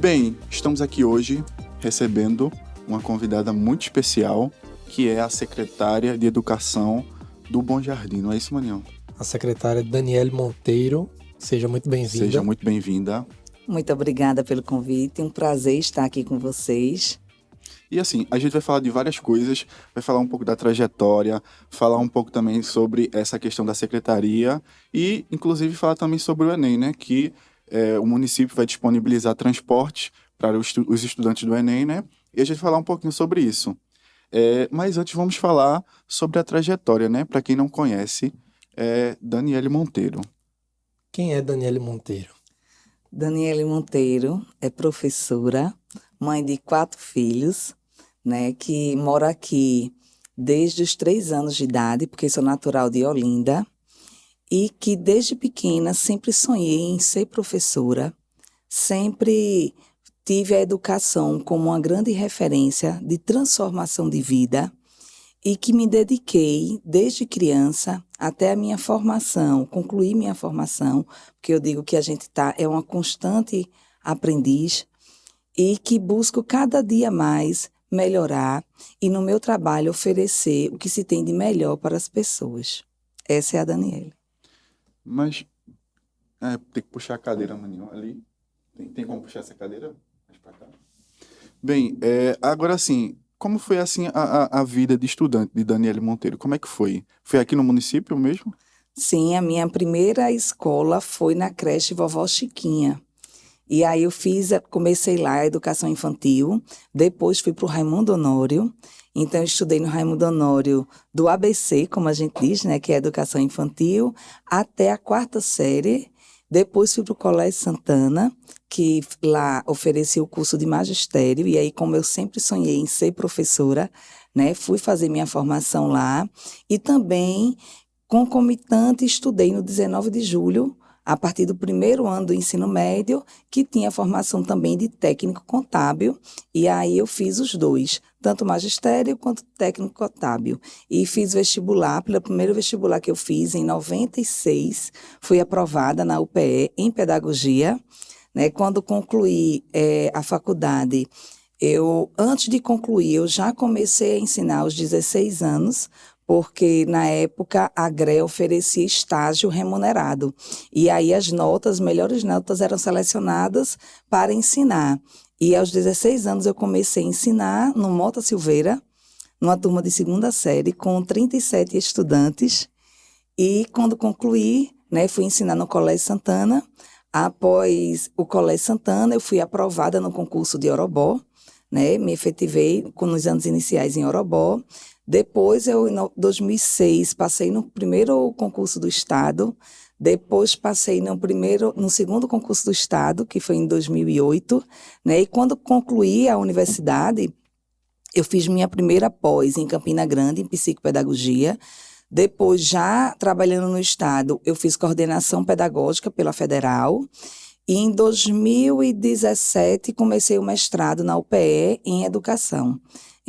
Bem, estamos aqui hoje recebendo uma convidada muito especial, que é a secretária de Educação do Bom Jardim, não é isso, Manião? A secretária Daniele Monteiro. Seja muito bem-vinda. Seja muito bem-vinda. Muito obrigada pelo convite, um prazer estar aqui com vocês. E assim, a gente vai falar de várias coisas, vai falar um pouco da trajetória, falar um pouco também sobre essa questão da secretaria e, inclusive, falar também sobre o Enem, né? Que o município vai disponibilizar transporte para os estudantes do Enem, né? E a gente vai falar um pouquinho sobre isso. Mas antes vamos falar sobre a trajetória, né? Para quem não conhece, Daniele Monteiro. Quem é Daniele Monteiro? Daniele Monteiro é professora, mãe de 4 filhos, né? Que mora aqui desde os 3 anos de idade, porque sou natural de Olinda. E que desde pequena sempre sonhei em ser professora, sempre tive a educação como uma grande referência de transformação de vida e que me dediquei desde criança até a minha formação, concluir minha formação, porque eu digo que a gente é uma constante aprendiz e que busco cada dia mais melhorar e no meu trabalho oferecer o que se tem de melhor para as pessoas. Essa é a Daniele. Mas tem que puxar a cadeira, Maninho, ali. Tem como puxar essa cadeira? Mais pra cá. Bem, agora assim, como foi assim a vida de estudante de Daniele Monteiro? Como é que foi? Foi aqui no município mesmo? Sim, a minha primeira escola foi na creche Vovó Chiquinha. E aí comecei lá a educação infantil, depois fui para o Raimundo Honório. Então, eu estudei no Raimundo Honório do ABC, como a gente diz, né, que é educação infantil, até a 4ª série. Depois fui para o Colégio Santana, que lá oferecia o curso de magistério. E aí, como eu sempre sonhei em ser professora, né, fui fazer minha formação lá. E também, concomitante, estudei no 19 de julho, a partir do 1º ano do ensino médio, que tinha formação também de técnico contábil, e aí eu fiz os dois, tanto magistério quanto técnico contábil. E fiz vestibular, pelo primeiro vestibular que eu fiz em 96, fui aprovada na UPE em pedagogia, né? Quando concluí a faculdade, antes de concluir, eu já comecei a ensinar aos 16 anos, porque na época a GRE oferecia estágio remunerado. E aí as melhores notas eram selecionadas para ensinar. E aos 16 anos eu comecei a ensinar no Mota Silveira, numa turma de 2ª série, com 37 estudantes. E quando concluí, né, fui ensinar no Colégio Santana. Após o Colégio Santana, eu fui aprovada no concurso de Orobó, né, me efetivei nos anos iniciais em Orobó. Depois, em 2006, passei no primeiro concurso do Estado. Depois, passei no 2º concurso do Estado, que foi em 2008. Né? E quando concluí a universidade, eu fiz minha primeira pós em Campina Grande, em psicopedagogia. Depois, já trabalhando no Estado, eu fiz coordenação pedagógica pela Federal. E em 2017, comecei o mestrado na UPE em educação.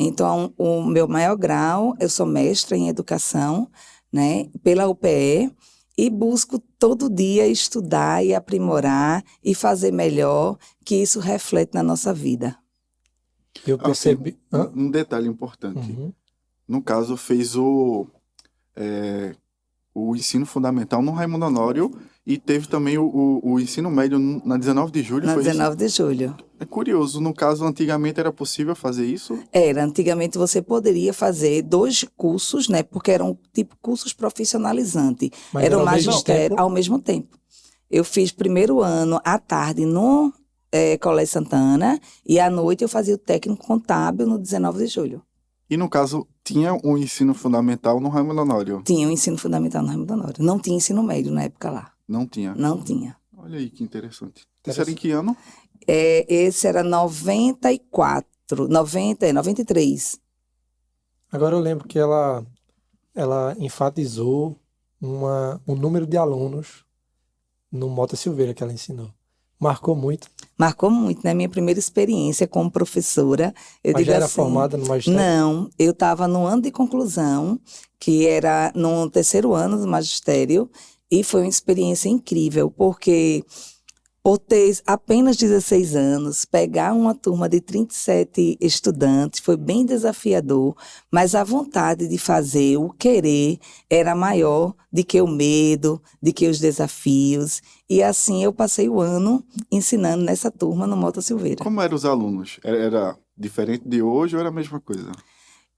Então, o meu maior grau, eu sou mestra em educação, né, pela UPE, e busco todo dia estudar e aprimorar e fazer melhor, que isso reflete na nossa vida. Eu percebi... Um detalhe importante. Uhum. No caso, fez o ensino fundamental no Raimundo Honório e teve também o ensino médio na 19 de julho, Na foi 19 isso? de julho. É curioso, no caso, antigamente era possível fazer isso? Antigamente você poderia fazer 2 cursos, né? Porque eram tipo cursos profissionalizantes. Mas Era era o ao mesmo magistério tempo? ao mesmo tempo. Eu fiz primeiro ano à tarde no Colégio Santana e à noite eu fazia o técnico contábil no 19 de julho. E no caso, tinha o ensino fundamental no Raimundo Honório? Tinha o ensino fundamental no Raimundo Honório. Não tinha ensino médio na época lá. Não tinha? Não tinha. Olha aí que interessante. Isso era em que ano? Esse era 94, 93. Agora eu lembro que ela enfatizou um número de alunos no Mota Silveira que ela ensinou. Marcou muito. Marcou muito, né? Minha primeira experiência como professora. Eu Mas digo já era assim, formada no magistério? Não, eu estava no ano de conclusão, que era no terceiro ano do magistério, e foi uma experiência incrível, porque por ter apenas 16 anos, pegar uma turma de 37 estudantes foi bem desafiador, mas a vontade de fazer, o querer, era maior do que o medo, do que os desafios. E assim eu passei o ano ensinando nessa turma no Mota Silveira. Como eram os alunos? Era diferente de hoje ou era a mesma coisa?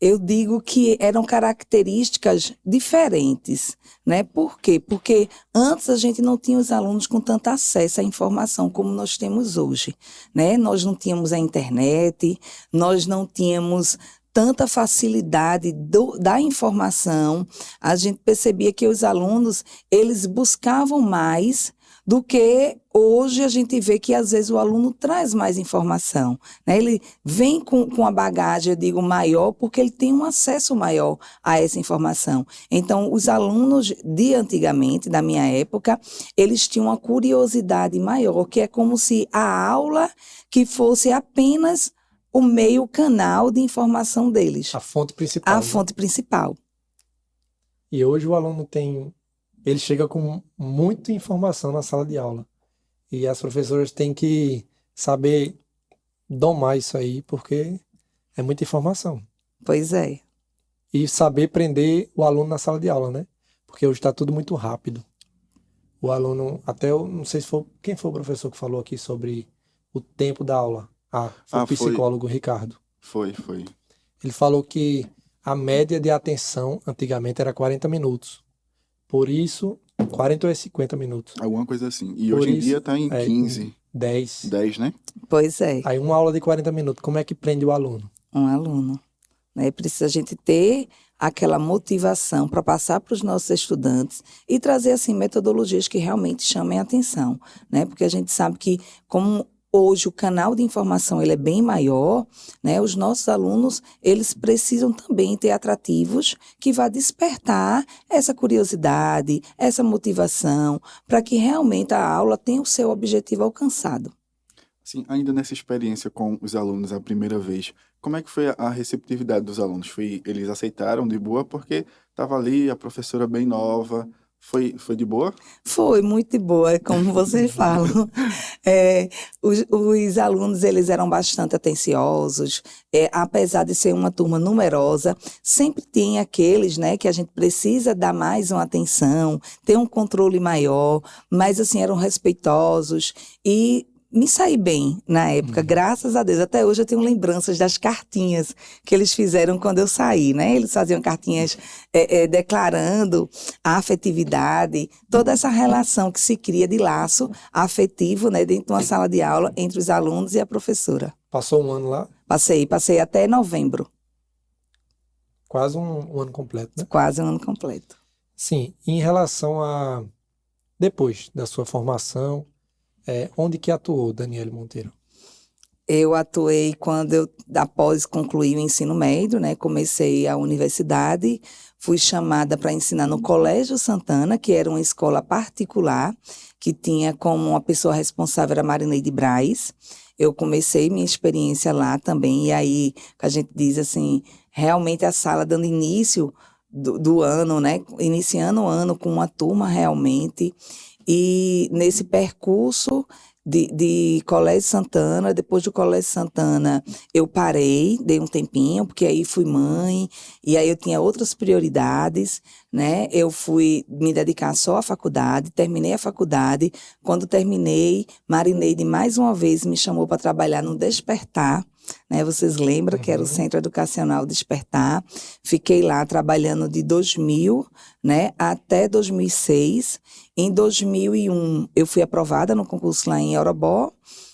Eu digo que eram características diferentes, né? Por quê? Porque antes a gente não tinha os alunos com tanto acesso à informação como nós temos hoje, né? Nós não tínhamos a internet, nós não tínhamos tanta facilidade da informação. A gente percebia que os alunos, eles buscavam mais do que hoje a gente vê que às vezes o aluno traz mais informação, né? Ele vem com a bagagem, eu digo, maior, porque ele tem um acesso maior a essa informação. Então, os alunos de antigamente, da minha época, eles tinham uma curiosidade maior, que é como se a aula que fosse apenas o meio canal de informação deles. A fonte principal. A fonte principal. E hoje o aluno ele chega com muita informação na sala de aula. E as professoras têm que saber domar isso aí, porque é muita informação. Pois é. E saber prender o aluno na sala de aula, né? Porque hoje está tudo muito rápido. O aluno, eu não sei se foi, quem foi o professor que falou aqui sobre o tempo da aula? Foi o psicólogo Ricardo. Foi. Ele falou que a média de atenção antigamente era 40 minutos. Por isso, 40 ou 50 minutos. Alguma coisa assim. E Por hoje em isso, dia está em 15. 10. 10, né? Pois é. Aí uma aula de 40 minutos, como é que prende o aluno? Um aluno, né? Precisa a gente ter aquela motivação para passar para os nossos estudantes e trazer assim metodologias que realmente chamem a atenção, né? Porque a gente sabe que como hoje o canal de informação ele é bem maior, né? Os nossos alunos, eles precisam também ter atrativos que vá despertar essa curiosidade, essa motivação, para que realmente a aula tenha o seu objetivo alcançado. Sim, ainda nessa experiência com os alunos a primeira vez, como é que foi a receptividade dos alunos? Eles aceitaram de boa porque estava ali a professora bem nova, foi de boa? Foi muito boa, como você fala. Os alunos, eles eram bastante atenciosos, apesar de ser uma turma numerosa, sempre tem aqueles, né, que a gente precisa dar mais uma atenção, ter um controle maior, mas assim, eram respeitosos e me saí bem na época, graças a Deus. Até hoje eu tenho lembranças das cartinhas que eles fizeram quando eu saí, né? Eles faziam cartinhas declarando a afetividade, toda essa relação que se cria de laço afetivo, né, dentro de uma sala de aula entre os alunos e a professora. Passou um ano lá? Passei até novembro. Quase um ano completo, né? Quase um ano completo. Sim, em relação a depois da sua formação, onde que atuou Daniele Monteiro? Eu atuei após concluir o ensino médio, né? Comecei a universidade, fui chamada para ensinar no Colégio Santana, que era uma escola particular, que tinha como uma pessoa responsável a Marineide Braz. Eu comecei minha experiência lá também, e aí a gente diz assim, realmente a sala dando início do ano, né? Iniciando o ano com uma turma realmente. E nesse percurso de Colégio Santana, depois do Colégio Santana, eu parei, dei um tempinho, porque aí fui mãe, e aí eu tinha outras prioridades, né? Eu fui me dedicar só à faculdade, terminei a faculdade. Quando terminei, Marineide mais uma vez me chamou para trabalhar no Despertar, né? Vocês lembram que era o Centro Educacional Despertar? Fiquei lá trabalhando de 2000, né, até 2006. Em 2001, eu fui aprovada no concurso lá em Orobó.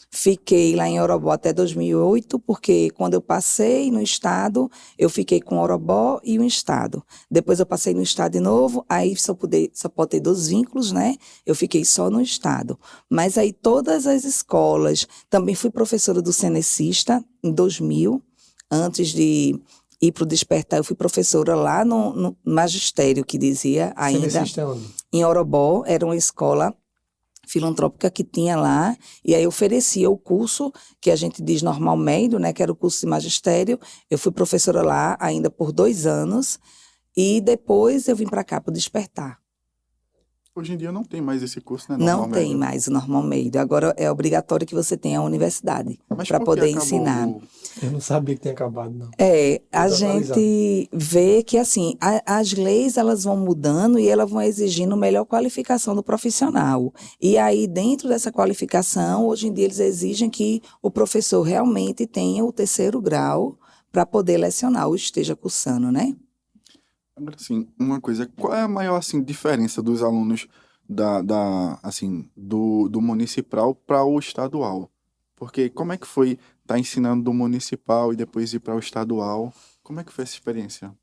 Fiquei lá em Orobó até 2008, porque quando eu passei no estado, eu fiquei com Orobó e um estado. Depois eu passei no estado de novo, aí só pode ter 2 vínculos, né? Eu fiquei só no estado. Mas aí todas as escolas, também fui professora do Cenecista em 2000, antes de ir para o Despertar, eu fui professora lá no magistério, que dizia ainda. Cenecista é onde? Em Orobó, era uma escola filantrópica que tinha lá, e aí oferecia o curso que a gente diz normal médio, né, que era o curso de magistério. Eu fui professora lá ainda por 2 anos, e depois eu vim para cá para o Despertar. Hoje em dia não tem mais esse curso, né? Não Normal tem médio. mais o normal médio, agora é obrigatório que você tenha a universidade Mas para por que poder acabou ensinar. Eu não sabia que tinha acabado, não. A Desatualizado. gente vê que assim, as leis elas vão mudando e elas vão exigindo melhor qualificação do profissional. E aí, dentro dessa qualificação, hoje em dia eles exigem que o professor realmente tenha o 3º grau para poder lecionar ou esteja cursando, né? Agora, assim, uma coisa, qual é a maior, assim, diferença dos alunos do municipal para o estadual? Porque como é que foi estar ensinando do municipal e depois ir para o estadual? Como é que foi essa experiência?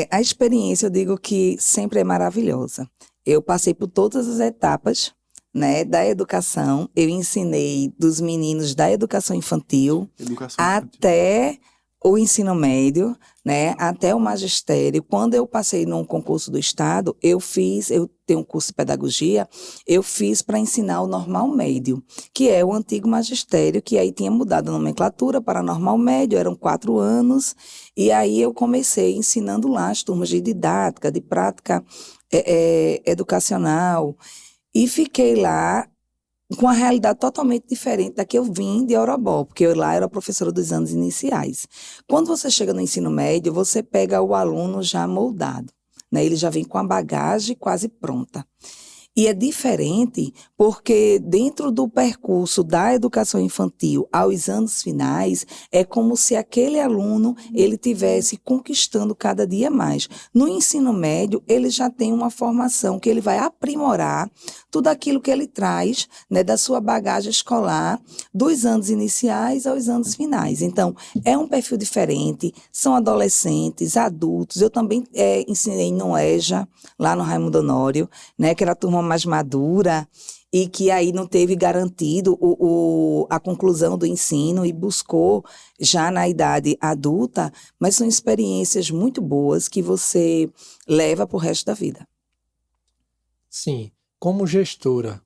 A experiência, eu digo que sempre é maravilhosa. Eu passei por todas as etapas, né, da educação. Eu ensinei dos meninos da educação infantil Educação infantil. até o ensino médio, né, até o magistério. Quando eu passei num concurso do estado, eu tenho um curso de pedagogia, eu fiz para ensinar o normal médio, que é o antigo magistério, que aí tinha mudado a nomenclatura para normal médio, eram 4 anos, e aí eu comecei ensinando lá as turmas de didática, de prática educacional, e fiquei lá com uma realidade totalmente diferente da que eu vim de Orobó, porque eu lá era professora dos anos iniciais. Quando você chega no ensino médio, você pega o aluno já moldado, né? Ele já vem com a bagagem quase pronta. E é diferente porque dentro do percurso da educação infantil aos anos finais, é como se aquele aluno ele tivesse conquistando cada dia mais. No ensino médio, ele já tem uma formação que ele vai aprimorar tudo aquilo que ele traz, né, da sua bagagem escolar, dos anos iniciais aos anos finais. Então, é um perfil diferente, são adolescentes, adultos. Eu também ensinei no EJA, lá no Raimundo Honório, né, que era a turma mais madura e que aí não teve garantido a conclusão do ensino e buscou já na idade adulta, mas são experiências muito boas que você leva para o resto da vida. Sim. Como gestora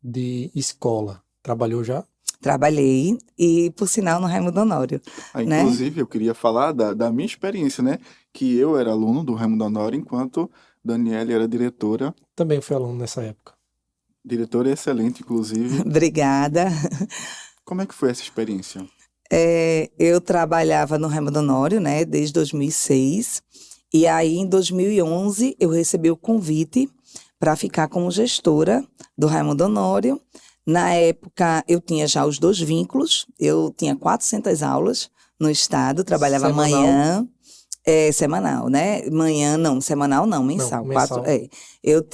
de escola, trabalhou já? Trabalhei e, por sinal, no Raimundo Honório, né? Inclusive, eu queria falar da minha experiência, né? Que eu era aluno do Raimundo Honório, enquanto Daniela era diretora. Também fui aluno nessa época. Diretora excelente, inclusive. Obrigada. Como é que foi essa experiência? Eu trabalhava no Raimundo Honório, né, desde 2006. E aí, em 2011, eu recebi o convite para ficar como gestora do Raimundo Honório. Na época, eu tinha já os 2 vínculos. Eu tinha 400 aulas no estado, trabalhava Semanal? manhã, semanal, né? Manhã não, semanal não, mensal. Não, mensal. Eu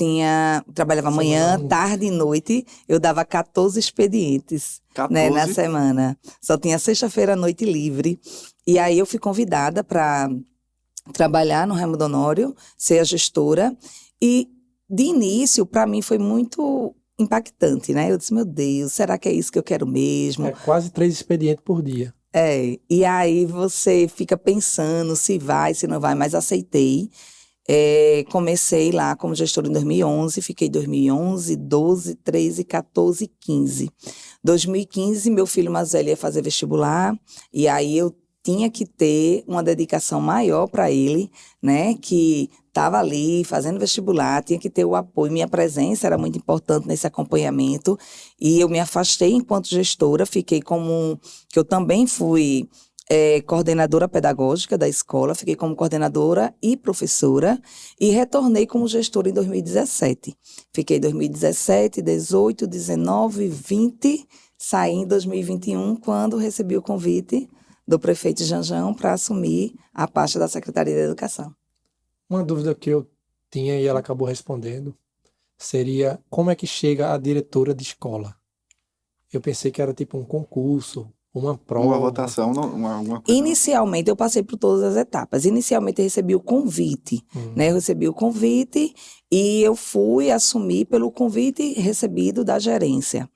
trabalhava manhã, Semanal. tarde e noite, eu dava 14 expedientes, né, na 14? semana. Só tinha sexta-feira à noite livre. E aí eu fui convidada para trabalhar no Raimundo Honório, ser a gestora. E, de início, para mim foi muito impactante, né? Eu disse, meu Deus, será que é isso que eu quero mesmo? É quase 3 expedientes por dia. E aí você fica pensando se vai, se não vai, mas aceitei. Comecei lá como gestora em 2011, fiquei 2011, 12, 13, 14, 15. 2015, meu filho mais velho ia fazer vestibular, e aí eu tinha que ter uma dedicação maior para ele, né? Que estava ali fazendo vestibular, tinha que ter o apoio. Minha presença era muito importante nesse acompanhamento. E eu me afastei enquanto gestora, fiquei que eu também fui coordenadora pedagógica da escola, fiquei como coordenadora e professora e retornei como gestora em 2017. Fiquei em 2017, 18, 19, 20, saí em 2021 quando recebi o convite do prefeito Janjão para assumir a pasta da Secretaria de Educação. Uma dúvida que eu tinha e ela acabou respondendo seria como é que chega a diretora de escola? Eu pensei que era tipo um concurso, uma prova. Uma votação, alguma coisa. Inicialmente, eu passei por todas as etapas. Inicialmente, eu recebi o convite, né? Eu recebi o convite e eu fui assumir pelo convite recebido da gerência.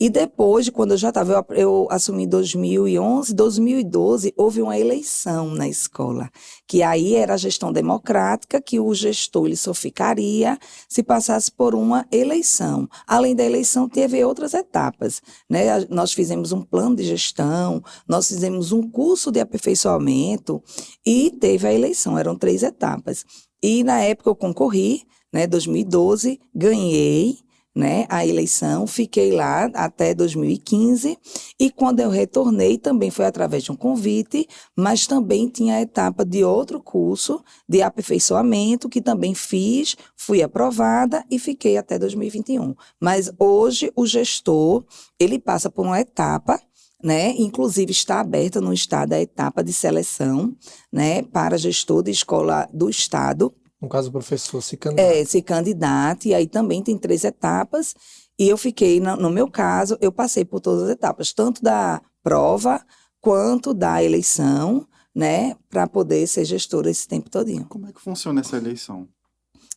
E depois, quando eu já estava, eu assumi em 2011, 2012, houve uma eleição na escola, que aí era a gestão democrática, que o gestor ele só ficaria se passasse por uma eleição. Além da eleição, teve outras etapas, né? Nós fizemos um plano de gestão, nós fizemos um curso de aperfeiçoamento e teve a eleição, eram 3 etapas. E na época eu concorri, né, 2012, ganhei, né, a eleição, fiquei lá até 2015 e quando eu retornei também foi através de um convite, mas também tinha a etapa de outro curso de aperfeiçoamento que também fiz, fui aprovada e fiquei até 2021. Mas hoje o gestor, ele passa por uma etapa, né? Inclusive está aberta no estado a etapa de seleção, né, para gestor de escola do estado. No caso, o professor se candidata. Se candidata, e aí também tem 3 etapas, e eu fiquei, no meu caso, eu passei por todas as etapas, tanto da prova quanto da eleição, né, para poder ser gestora esse tempo todinho. Como é que funciona essa eleição?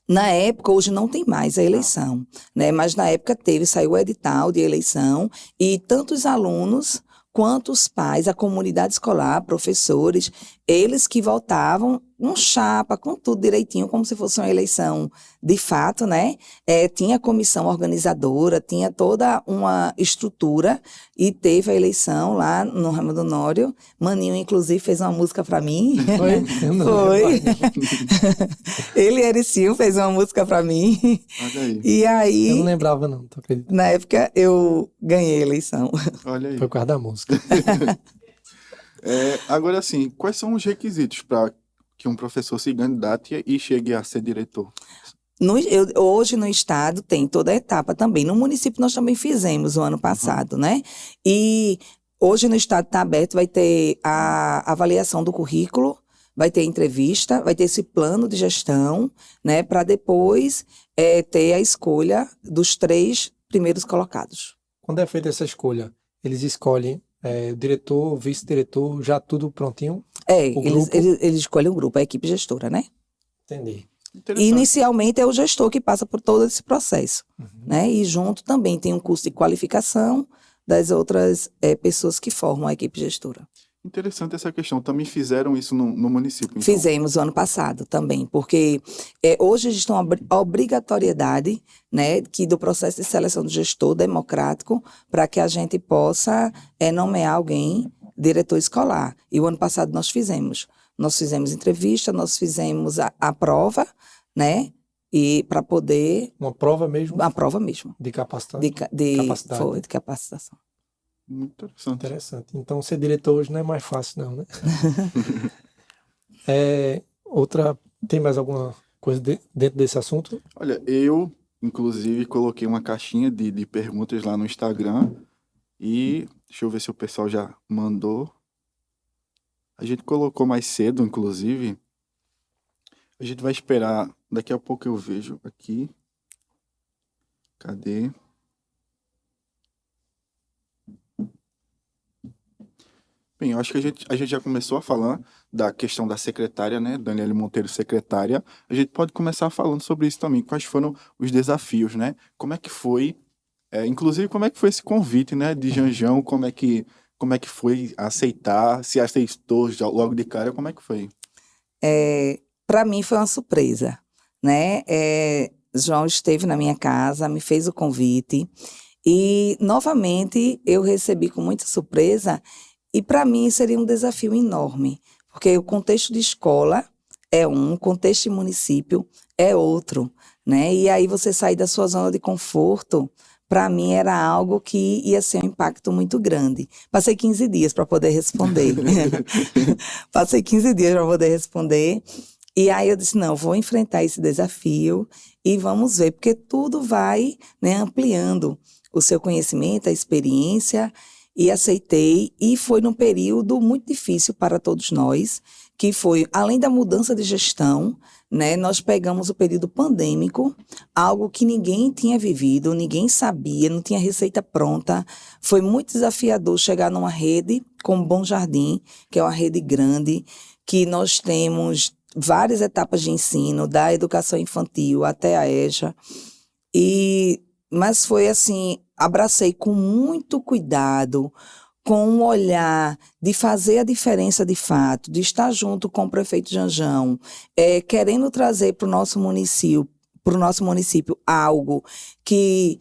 Na época, hoje não tem mais a eleição, né, mas na época saiu o edital de eleição, e tanto os alunos quanto os pais, a comunidade escolar, professores, eles que votavam um chapa, com tudo direitinho, como se fosse uma eleição de fato, né? Tinha comissão organizadora, tinha toda uma estrutura e teve a eleição lá no Raimundo Honório. Maninho, inclusive, fez uma música para mim. Foi? Eu não Foi. lembro. Ele e Ericinho fez uma música para mim. Olha aí. E aí, Eu não lembrava não, tu acredita? na época, eu ganhei a eleição. Olha aí. Foi por causa da música. Agora, assim, quais são os requisitos para que um professor se candidate e chegue a ser diretor? Hoje no estado tem toda a etapa também. No município nós também fizemos o ano passado, né? E hoje no estado está aberto, vai ter a avaliação do currículo, vai ter entrevista, vai ter esse plano de gestão, né? Para depois ter a escolha dos 3 primeiros colocados. Quando é feita essa escolha, eles escolhem o diretor, o vice-diretor, já tudo prontinho? O grupo? Eles escolhem o grupo, a equipe gestora, né? Entendi. Interessante. Inicialmente é o gestor que passa por todo esse processo, né? E junto também tem um curso de qualificação das outras pessoas que formam a equipe gestora. Interessante essa questão. Também fizeram isso no município, então. Fizemos o ano passado também, porque hoje existe uma obrigatoriedade, né, do processo de seleção do gestor democrático para que a gente possa nomear alguém diretor escolar. E o ano passado nós fizemos. Nós fizemos entrevista, nós fizemos a prova, né, e para poder... Uma prova mesmo? A prova mesmo. De capacidade? Capacidade. Foi, de capacitação. Muito interessante. Interessante. Então, ser diretor hoje não é mais fácil, não, né? Tem mais alguma coisa dentro desse assunto? Olha, eu, inclusive, coloquei uma caixinha de perguntas lá no Instagram e deixa eu ver se o pessoal já mandou. A gente colocou mais cedo, inclusive. A gente vai esperar. Daqui a pouco eu vejo aqui. Cadê? Bem, eu acho que a gente já começou a falar da questão da secretária, né? Daniele Monteiro, secretária. A gente pode começar falando sobre isso também. Quais foram os desafios, né? Como é que foi, inclusive, como é que foi esse convite, né? De Janjão, como é que foi aceitar, se aceitou logo de cara, como é que foi? Para mim foi uma surpresa, né? João esteve na minha casa, me fez o convite e, novamente, eu recebi com muita surpresa E para mim seria um desafio enorme, porque o contexto de escola é um, o contexto de município é outro, né? E aí você sair da sua zona de conforto, para mim era algo que ia ser um impacto muito grande. Passei 15 dias para poder responder. Passei 15 dias para poder responder. E aí eu disse, não, vou enfrentar esse desafio e vamos ver, porque tudo vai, né, ampliando o seu conhecimento, a experiência, e aceitei. E foi num período muito difícil para todos nós, que foi, além da mudança de gestão, né, nós pegamos o período pandêmico, algo que ninguém tinha vivido, ninguém sabia, não tinha receita pronta. Foi muito desafiador chegar numa rede como Bom Jardim, que é uma rede grande, que nós temos várias etapas de ensino, da educação infantil até a EJA. Mas foi assim, abracei com muito cuidado, com um olhar de fazer a diferença de fato, de estar junto com o prefeito Janjão, querendo trazer para o nosso município algo que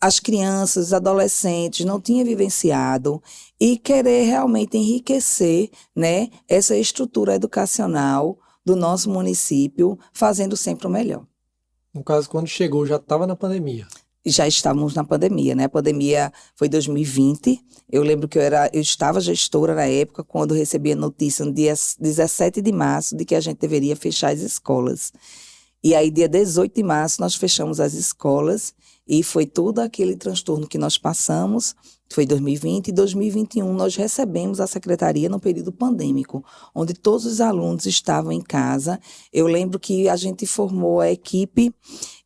as crianças, os adolescentes não tinham vivenciado e querer realmente enriquecer, né, essa estrutura educacional do nosso município, fazendo sempre o melhor. No caso, quando chegou, já estava na pandemia. Já estávamos na pandemia, né? A pandemia foi 2020. Eu lembro que eu estava gestora na época, quando recebi a notícia no dia 17 de março de que a gente deveria fechar as escolas. E aí, dia 18 de março, nós fechamos as escolas e foi todo aquele transtorno que nós passamos. Foi 2020 e 2021 nós recebemos a secretaria no período pandêmico, onde todos os alunos estavam em casa. Eu lembro que a gente formou a equipe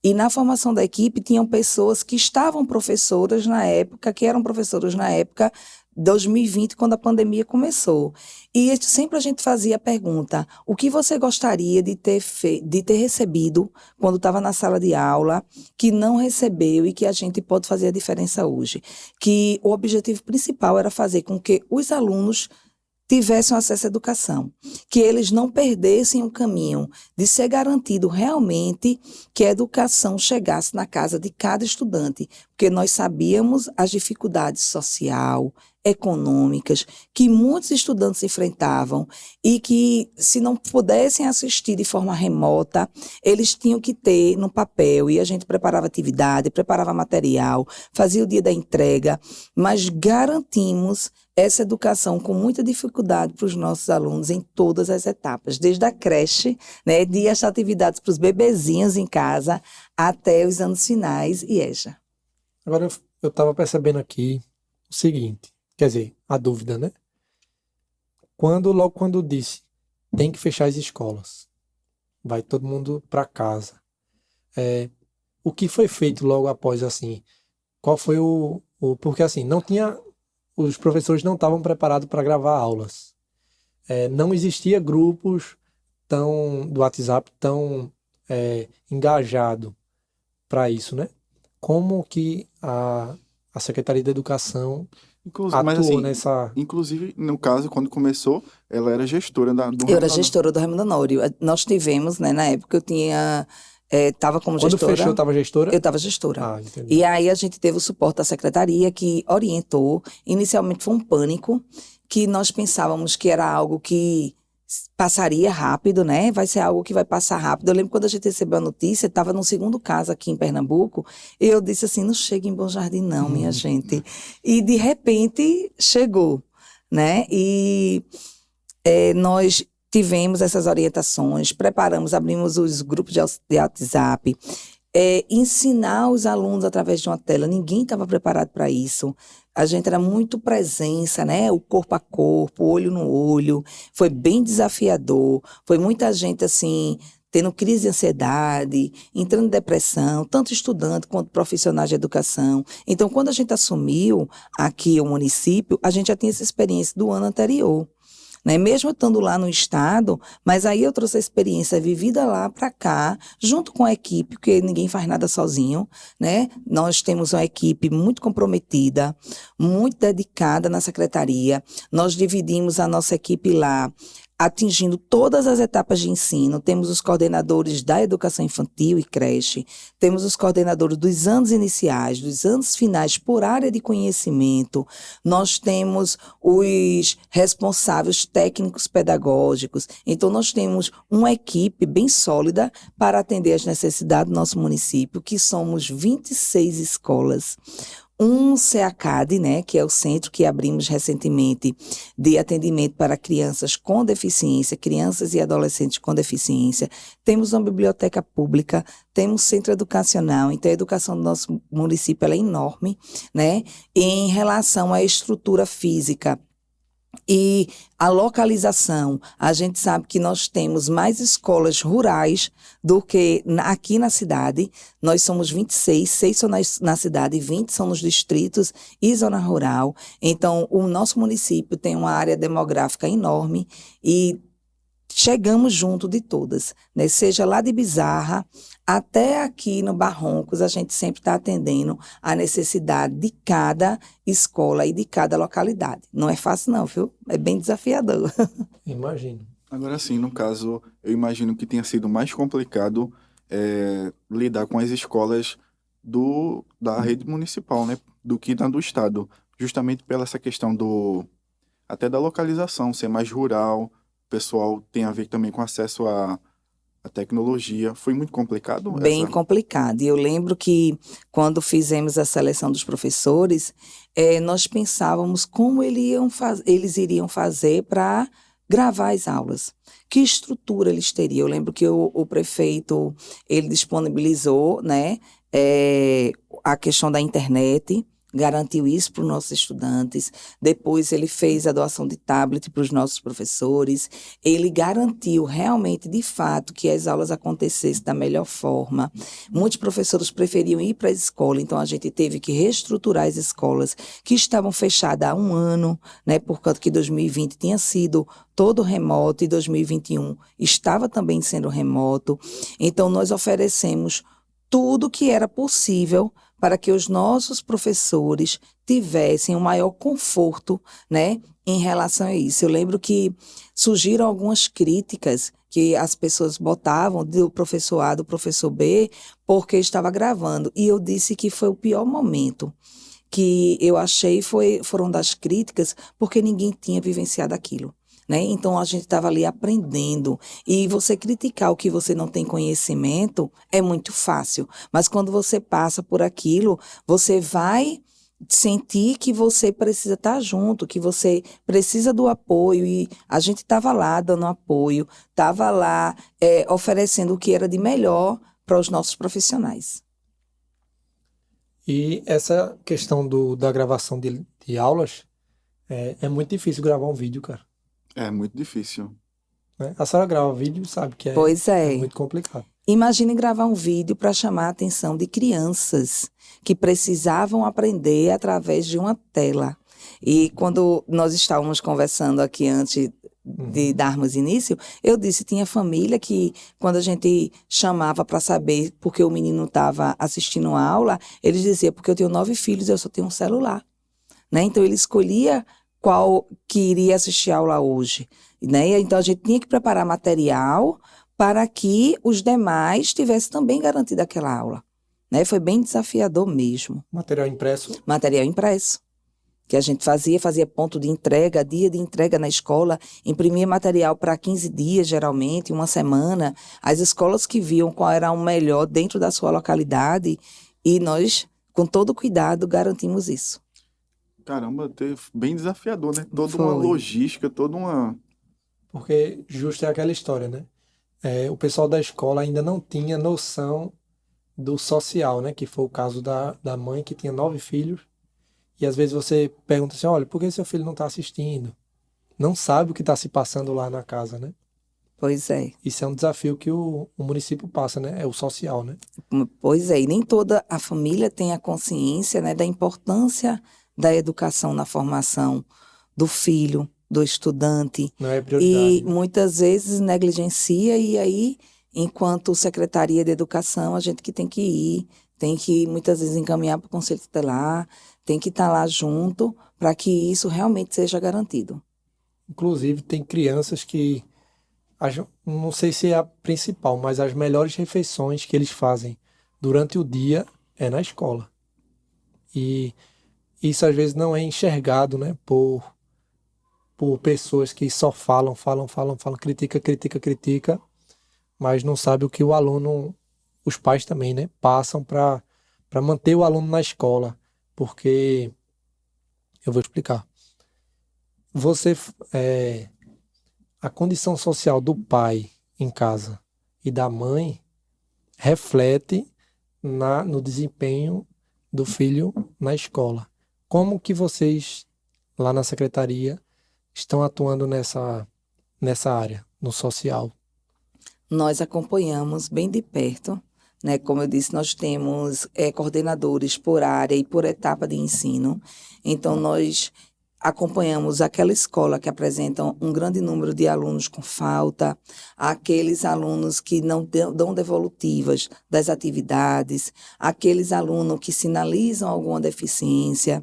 e na formação da equipe tinham pessoas que estavam professoras na época, que eram professoras na época 2020, quando a pandemia começou. E sempre a gente fazia a pergunta, o que você gostaria de ter recebido quando estava na sala de aula, que não recebeu e que a gente pode fazer a diferença hoje? Que o objetivo principal era fazer com que os alunos tivessem acesso à educação, que eles não perdessem o caminho de ser garantido realmente que a educação chegasse na casa de cada estudante, porque nós sabíamos as dificuldades social, econômicas, que muitos estudantes enfrentavam e que, se não pudessem assistir de forma remota, eles tinham que ter no papel, e a gente preparava atividade, preparava material, fazia o dia da entrega, mas garantimos essa educação com muita dificuldade para os nossos alunos em todas as etapas, desde a creche, né, de as atividades para os bebezinhos em casa, até os anos finais e EJA. Agora, eu estava percebendo aqui o seguinte, quer dizer, a dúvida, né? Logo quando disse, tem que fechar as escolas, vai todo mundo para casa. O que foi feito logo após, assim? Qual foi porque assim, os professores não estavam preparados para gravar aulas. Não existia grupos do WhatsApp tão engajado para isso, né? Como que a Secretaria da Educação Mas, atuou assim, nessa... Inclusive, no caso, quando começou, ela era gestora do Eu era gestora do Raimundo Honório. Nós tivemos, né, na época eu tinha... Estava como Quando gestora. fechou, estava gestora? Eu estava gestora. Entendi. E aí a gente teve o suporte da secretaria que orientou. Inicialmente foi um pânico, que nós pensávamos que era algo que passaria rápido, né? Vai ser algo que vai passar rápido. Eu lembro quando a gente recebeu a notícia, estava no segundo caso aqui em Pernambuco, e eu disse assim, não chega em Bom Jardim não, minha gente. E de repente chegou, né? E nós tivemos essas orientações, abrimos os grupos de WhatsApp, ensinar os alunos através de uma tela. Ninguém estava preparado para isso. A gente era muito presença, né? O corpo a corpo, olho no olho. Foi bem desafiador. Foi muita gente, assim, tendo crise de ansiedade, entrando em depressão, tanto estudante quanto profissionais de educação. Então, quando a gente assumiu aqui o município, a gente já tinha essa experiência do ano anterior, né? Mesmo estando lá no estado, mas aí eu trouxe a experiência vivida lá para cá, junto com a equipe, porque ninguém faz nada sozinho, né? Nós temos uma equipe muito comprometida, muito dedicada na secretaria. Nós dividimos a nossa equipe lá. atingindo todas as etapas de ensino. Temos os coordenadores da educação infantil e creche, temos os coordenadores dos anos iniciais, dos anos finais por área de conhecimento, nós temos os responsáveis técnicos pedagógicos. Então, nós temos uma equipe bem sólida para atender às necessidades do nosso município, que somos 26 escolas. Um CEACAD, né, que é o centro que abrimos recentemente de atendimento para crianças com deficiência, crianças e adolescentes com deficiência. Temos uma biblioteca pública, temos centro educacional, então a educação do nosso município ela é enorme, né, em relação à estrutura física. E a localização, a gente sabe que nós temos mais escolas rurais do que aqui na cidade. Nós somos 26, 6 são na cidade, 20 são nos distritos e zona rural. Então, o nosso município tem uma área demográfica enorme e chegamos junto de todas, né? Seja lá de Bizarra até aqui no Barroncos, a gente sempre está atendendo a necessidade de cada escola e de cada localidade. Não é fácil não, viu? É bem desafiador. Imagino. Agora sim, no caso, eu imagino que tenha sido mais complicado lidar com as escolas da rede municipal, né, do que na do estado, justamente pela essa questão até da localização, ser mais rural, o pessoal tem a ver também com acesso à tecnologia. Foi muito complicado? Bem complicado. E eu lembro que quando fizemos a seleção dos professores, nós pensávamos como eles iriam fazer para gravar as aulas. Que estrutura eles teriam? Eu lembro que o prefeito, ele disponibilizou, né, a questão da internet, garantiu isso para os nossos estudantes. Depois ele fez a doação de tablet para os nossos professores. Ele garantiu realmente, de fato, que as aulas acontecessem da melhor forma. Muitos professores preferiam ir para a escola, então a gente teve que reestruturar as escolas que estavam fechadas há um ano, né, por causa que 2020 tinha sido todo remoto e 2021 estava também sendo remoto. Então nós oferecemos tudo que era possível para que os nossos professores tivessem um maior conforto, né, em relação a isso. Eu lembro que surgiram algumas críticas que as pessoas botavam do professor A, do professor B, porque estava gravando. E eu disse que foi o pior momento que eu achei foram das críticas, porque ninguém tinha vivenciado aquilo. Né? Então, a gente estava ali aprendendo. E você criticar o que você não tem conhecimento é muito fácil. Mas quando você passa por aquilo, você vai sentir que você precisa estar junto, que você precisa do apoio. E a gente estava lá dando apoio, estava lá oferecendo o que era de melhor para os nossos profissionais. E essa questão da gravação de aulas, é muito difícil gravar um vídeo, cara. É muito difícil. Né? A senhora grava vídeo, sabe que Pois é muito complicado. Imagine gravar um vídeo para chamar a atenção de crianças que precisavam aprender através de uma tela. E quando nós estávamos conversando aqui antes de darmos início, eu disse, tinha família que, quando a gente chamava para saber porque o menino estava assistindo a aula, ele dizia, porque eu tenho 9 filhos, eu só tenho um celular. Né? Então, ele escolhia qual que iria assistir a aula hoje. Né? Então, a gente tinha que preparar material para que os demais tivessem também garantido aquela aula. Né? Foi bem desafiador mesmo. Material impresso? Material impresso. Que a gente fazia ponto de entrega, dia de entrega na escola, imprimia material para 15 dias, geralmente, uma semana. As escolas que viam qual era o melhor dentro da sua localidade, e nós, com todo cuidado, garantimos isso. Caramba, bem desafiador, né? Toda Foi. uma logística, toda uma... Porque justo é aquela história, né? O pessoal da escola ainda não tinha noção do social, né? Que foi o caso da mãe que tinha 9 filhos. E às vezes você pergunta assim, olha, por que seu filho não está assistindo? Não sabe o que está se passando lá na casa, né? Pois é. Isso é um desafio que o município passa, né? É o social, né? Pois é, e nem toda a família tem a consciência, né, da importância da educação na formação do filho, do estudante. Não é prioridade. E muitas vezes negligencia, e aí, enquanto Secretaria de Educação, a gente que tem que ir, tem que muitas vezes encaminhar para o Conselho Tutelar, tem que estar lá junto para que isso realmente seja garantido. Inclusive, tem crianças que, não sei se é a principal, mas as melhores refeições que eles fazem durante o dia é na escola. E isso às vezes não é enxergado, né, por pessoas que só falam, falam, falam, falam, critica, critica, critica, mas não sabe o que o aluno, os pais também, né, passam para manter o aluno na escola. Porque, eu vou explicar. Você, a condição social do pai em casa e da mãe reflete no desempenho do filho na escola. Como que vocês, lá na secretaria, estão atuando nessa área, no social? Nós acompanhamos bem de perto, né? Como eu disse, nós temos coordenadores por área e por etapa de ensino. Então, nós acompanhamos aquela escola que apresenta um grande número de alunos com falta, aqueles alunos que não dão devolutivas das atividades, aqueles alunos que sinalizam alguma deficiência.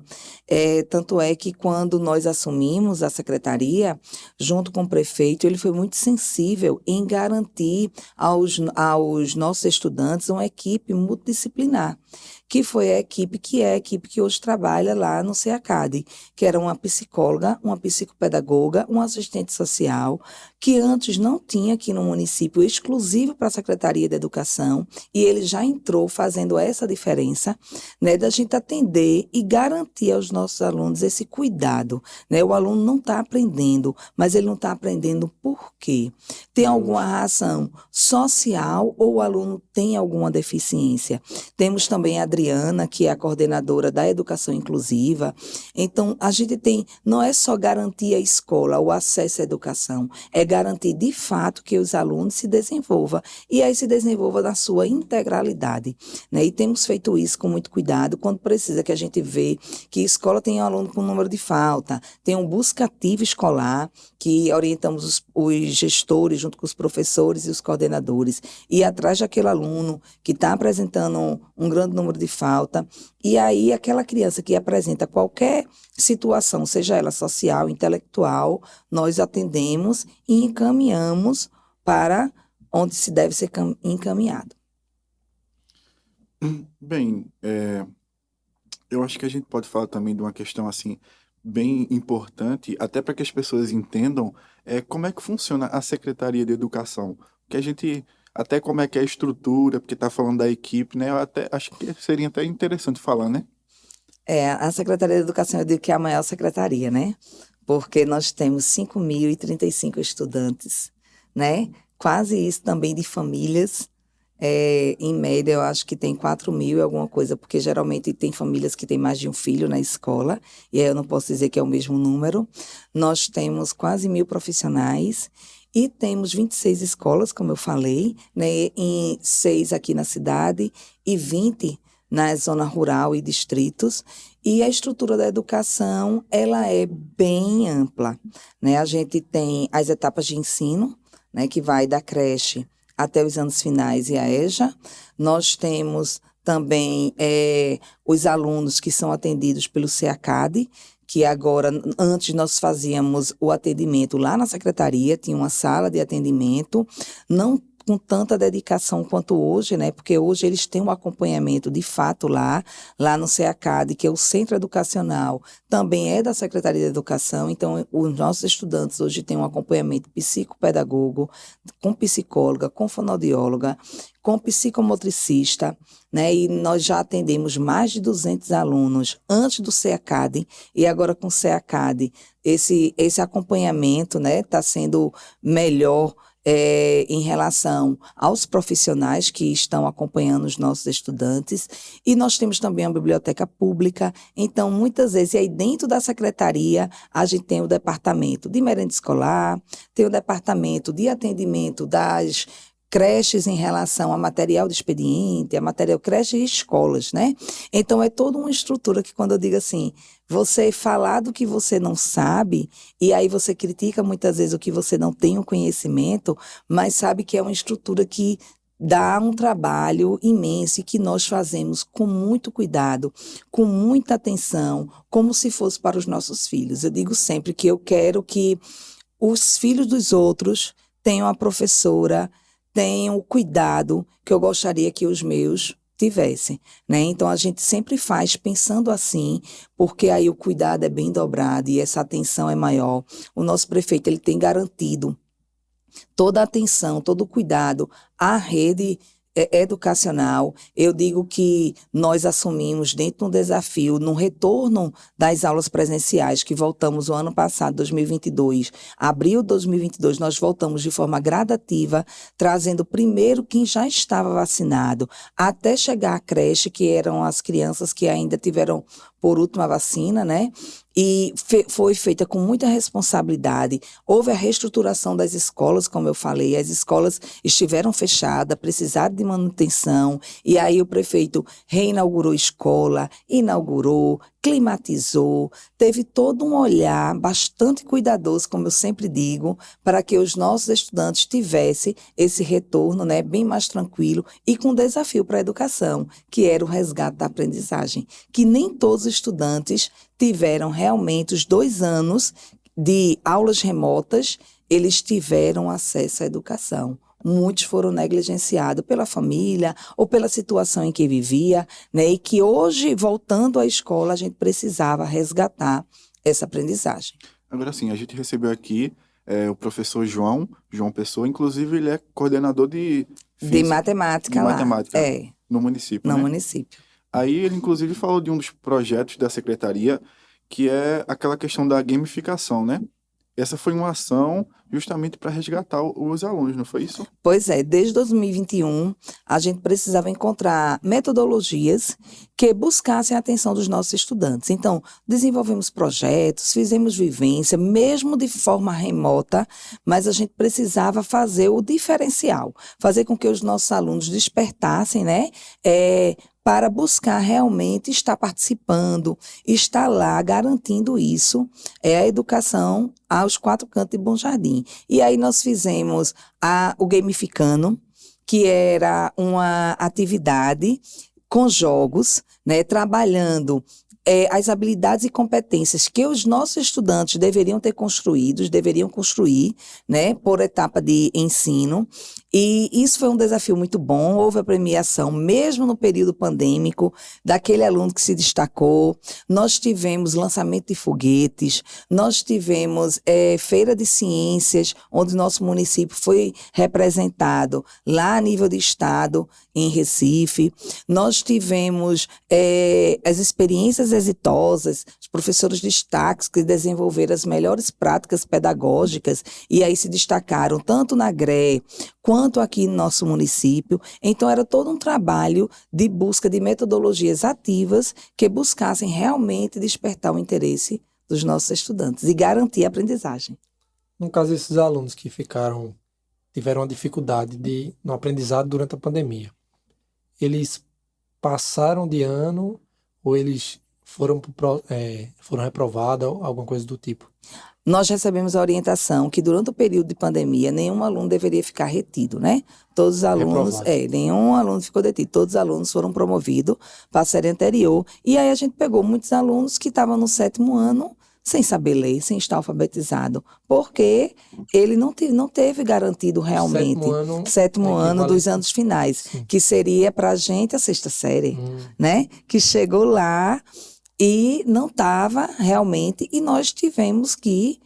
Tanto é que quando nós assumimos a secretaria, junto com o prefeito, ele foi muito sensível em garantir aos nossos estudantes uma equipe multidisciplinar, que foi a equipe que hoje trabalha lá no CEACAD, que era uma psicóloga, uma psicopedagoga, um assistente social, que antes não tinha aqui no município, exclusivo para a Secretaria de Educação, e ele já entrou fazendo essa diferença, né, da gente atender e garantir aos nossos alunos esse cuidado, né? O aluno não está aprendendo, mas ele não está aprendendo por quê? Tem alguma razão social ou o aluno tem alguma deficiência? Temos também a Adriana, que é a coordenadora da educação inclusiva. Então, a gente tem, não é só garantir a escola, o acesso à educação, é garantir de fato que os alunos se desenvolvam, e aí se desenvolva na sua integralidade, né? E temos feito isso com muito cuidado, quando precisa, que a gente vê que a escola tem um aluno com número de falta, tem um buscativo escolar, que orientamos os gestores, junto com os professores e os coordenadores, e atrás daquele aluno que está apresentando um grande número de falta, e aí aquela criança que apresenta qualquer situação, seja ela social, intelectual, nós atendemos e encaminhamos para onde se deve ser encaminhado. Bem, eu acho que a gente pode falar também de uma questão assim bem importante, até para que as pessoas entendam como é que funciona a Secretaria de Educação. Que a gente, até como é que é a estrutura, porque está falando da equipe, né? Eu até acho que seria até interessante falar, né? A Secretaria de Educação, eu digo que é a maior secretaria, né? Porque nós temos 5.035 estudantes, né? Quase isso também de famílias. Em média, eu acho que tem 4.000 e alguma coisa, porque geralmente tem famílias que têm mais de um filho na escola, e aí eu não posso dizer que é o mesmo número. Nós temos quase 1.000 profissionais, e temos 26 escolas, como eu falei, né, em 6 aqui na cidade e 20 na zona rural e distritos. E a estrutura da educação, ela é bem ampla, né? A gente tem as etapas de ensino, né, que vai da creche até os anos finais e a EJA. Nós temos também os alunos que são atendidos pelo CEACAD, que agora, antes nós fazíamos o atendimento lá na secretaria, tinha uma sala de atendimento, não com tanta dedicação quanto hoje, né? Porque hoje eles têm um acompanhamento de fato lá no CEACAD, que é o Centro Educacional, também é da Secretaria de Educação. Então, os nossos estudantes hoje têm um acompanhamento psicopedagogo, com psicóloga, com fonoaudióloga, com psicomotricista, né? E nós já atendemos mais de 200 alunos antes do CEACAD, e agora com o CEACAD, esse acompanhamento, né, está sendo melhor em relação aos profissionais que estão acompanhando os nossos estudantes. E nós temos também a biblioteca pública. Então, muitas vezes, aí dentro da secretaria, a gente tem o departamento de merenda escolar, tem o departamento de atendimento das creches em relação a material de expediente, a material creche e escolas, né? Então, é toda uma estrutura que, quando eu digo assim, você falar do que você não sabe, e aí você critica muitas vezes o que você não tem o conhecimento, mas sabe que é uma estrutura que dá um trabalho imenso e que nós fazemos com muito cuidado, com muita atenção, como se fosse para os nossos filhos. Eu digo sempre que eu quero que os filhos dos outros tenham a professora, tenham o cuidado que eu gostaria que os meus tivessem, né? Então a gente sempre faz pensando assim, porque aí o cuidado é bem dobrado e essa atenção é maior. O nosso prefeito, ele tem garantido toda a atenção, todo o cuidado à rede educacional. Eu digo que nós assumimos dentro de um desafio, no retorno das aulas presenciais, que voltamos o ano passado, 2022, abril de 2022, nós voltamos de forma gradativa, trazendo primeiro quem já estava vacinado, até chegar à creche, que eram as crianças que ainda tiveram por última vacina, né? E foi feita com muita responsabilidade. Houve a reestruturação das escolas, como eu falei, as escolas estiveram fechadas, precisaram de manutenção, e aí o prefeito reinaugurou escola, inaugurou, climatizou, teve todo um olhar bastante cuidadoso, como eu sempre digo, para que os nossos estudantes tivessem esse retorno, né, bem mais tranquilo e com desafio para a educação, que era o resgate da aprendizagem, que nem todos os estudantes tiveram realmente os 2 anos de aulas remotas, eles tiveram acesso à educação. Muitos foram negligenciados pela família ou pela situação em que vivia, né? E que hoje, voltando à escola, a gente precisava resgatar essa aprendizagem. Agora sim, a gente recebeu aqui o professor João Pessoa, inclusive ele é coordenador de De matemática de lá. matemática no município, No né? município. Aí ele inclusive falou de um dos projetos da secretaria, que é aquela questão da gamificação, né? Essa foi uma ação justamente para resgatar os alunos, não foi isso? Pois é, desde 2021, a gente precisava encontrar metodologias que buscassem a atenção dos nossos estudantes. Então, desenvolvemos projetos, fizemos vivência, mesmo de forma remota, mas a gente precisava fazer o diferencial, fazer com que os nossos alunos despertassem, né? Para buscar realmente estar participando, estar lá garantindo isso, a educação aos 4 cantos de Bom Jardim. E aí nós fizemos o Gamificando, que era uma atividade com jogos, né, trabalhando as habilidades e competências que os nossos estudantes deveriam construir, né, por etapa de ensino. E isso foi um desafio muito bom. Houve a premiação, mesmo no período pandêmico, daquele aluno que se destacou. Nós tivemos lançamento de foguetes, nós tivemos feira de ciências, onde nosso município foi representado lá a nível de estado, em Recife. Nós tivemos as experiências exitosas, os professores destaques que desenvolveram as melhores práticas pedagógicas e aí se destacaram tanto na GRE quanto aqui no nosso município. Então, era todo um trabalho de busca de metodologias ativas que buscassem realmente despertar o interesse dos nossos estudantes e garantir a aprendizagem. No caso, esses alunos que tiveram uma dificuldade no aprendizado durante a pandemia, eles passaram de ano ou eles foram reprovados, alguma coisa do tipo? Nós recebemos a orientação que durante o período de pandemia, nenhum aluno deveria ficar retido, né? Todos os alunos, nenhum aluno ficou detido, todos os alunos foram promovidos para a série anterior. E aí a gente pegou muitos alunos que estavam no 7º ano, sem saber ler, sem estar alfabetizado, porque ele não teve garantido realmente sétimo ano dos anos finais, sim, que seria para a gente a 6ª série, né? Que chegou lá e não estava realmente, e nós tivemos que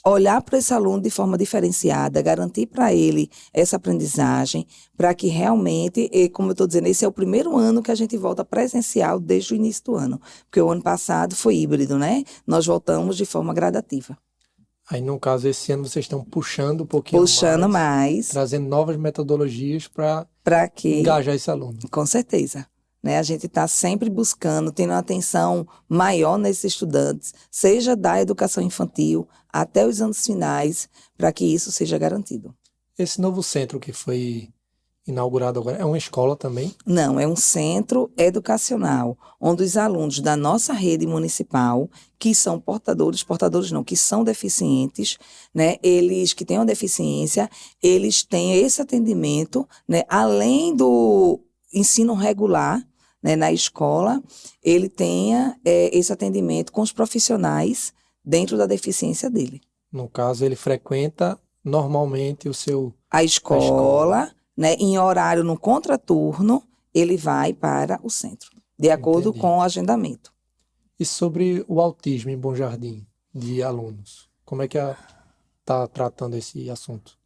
olhar para esse aluno de forma diferenciada, garantir para ele essa aprendizagem, para que realmente, como eu estou dizendo, esse é o primeiro ano que a gente volta presencial desde o início do ano, porque o ano passado foi híbrido, né? Nós voltamos de forma gradativa. Aí, no caso, esse ano vocês estão puxando um pouquinho mais, trazendo novas metodologias para engajar esse aluno. Com certeza. Né? A gente está sempre buscando, tendo uma atenção maior nesses estudantes, seja da educação infantil até os anos finais, para que isso seja garantido. Esse novo centro que foi inaugurado agora. É uma escola também? Não, é um centro educacional, onde os alunos da nossa rede municipal, que são portadores não, que são deficientes, né, eles que têm uma deficiência, eles têm esse atendimento, né, além do ensino regular, né, na escola, ele tenha esse atendimento com os profissionais dentro da deficiência dele. No caso, ele frequenta normalmente A a escola. escola, né, em horário no contraturno, ele vai para o centro, de acordo Entendi. com o agendamento. E sobre o autismo em Bom Jardim, de alunos? Como é que está tratando esse assunto?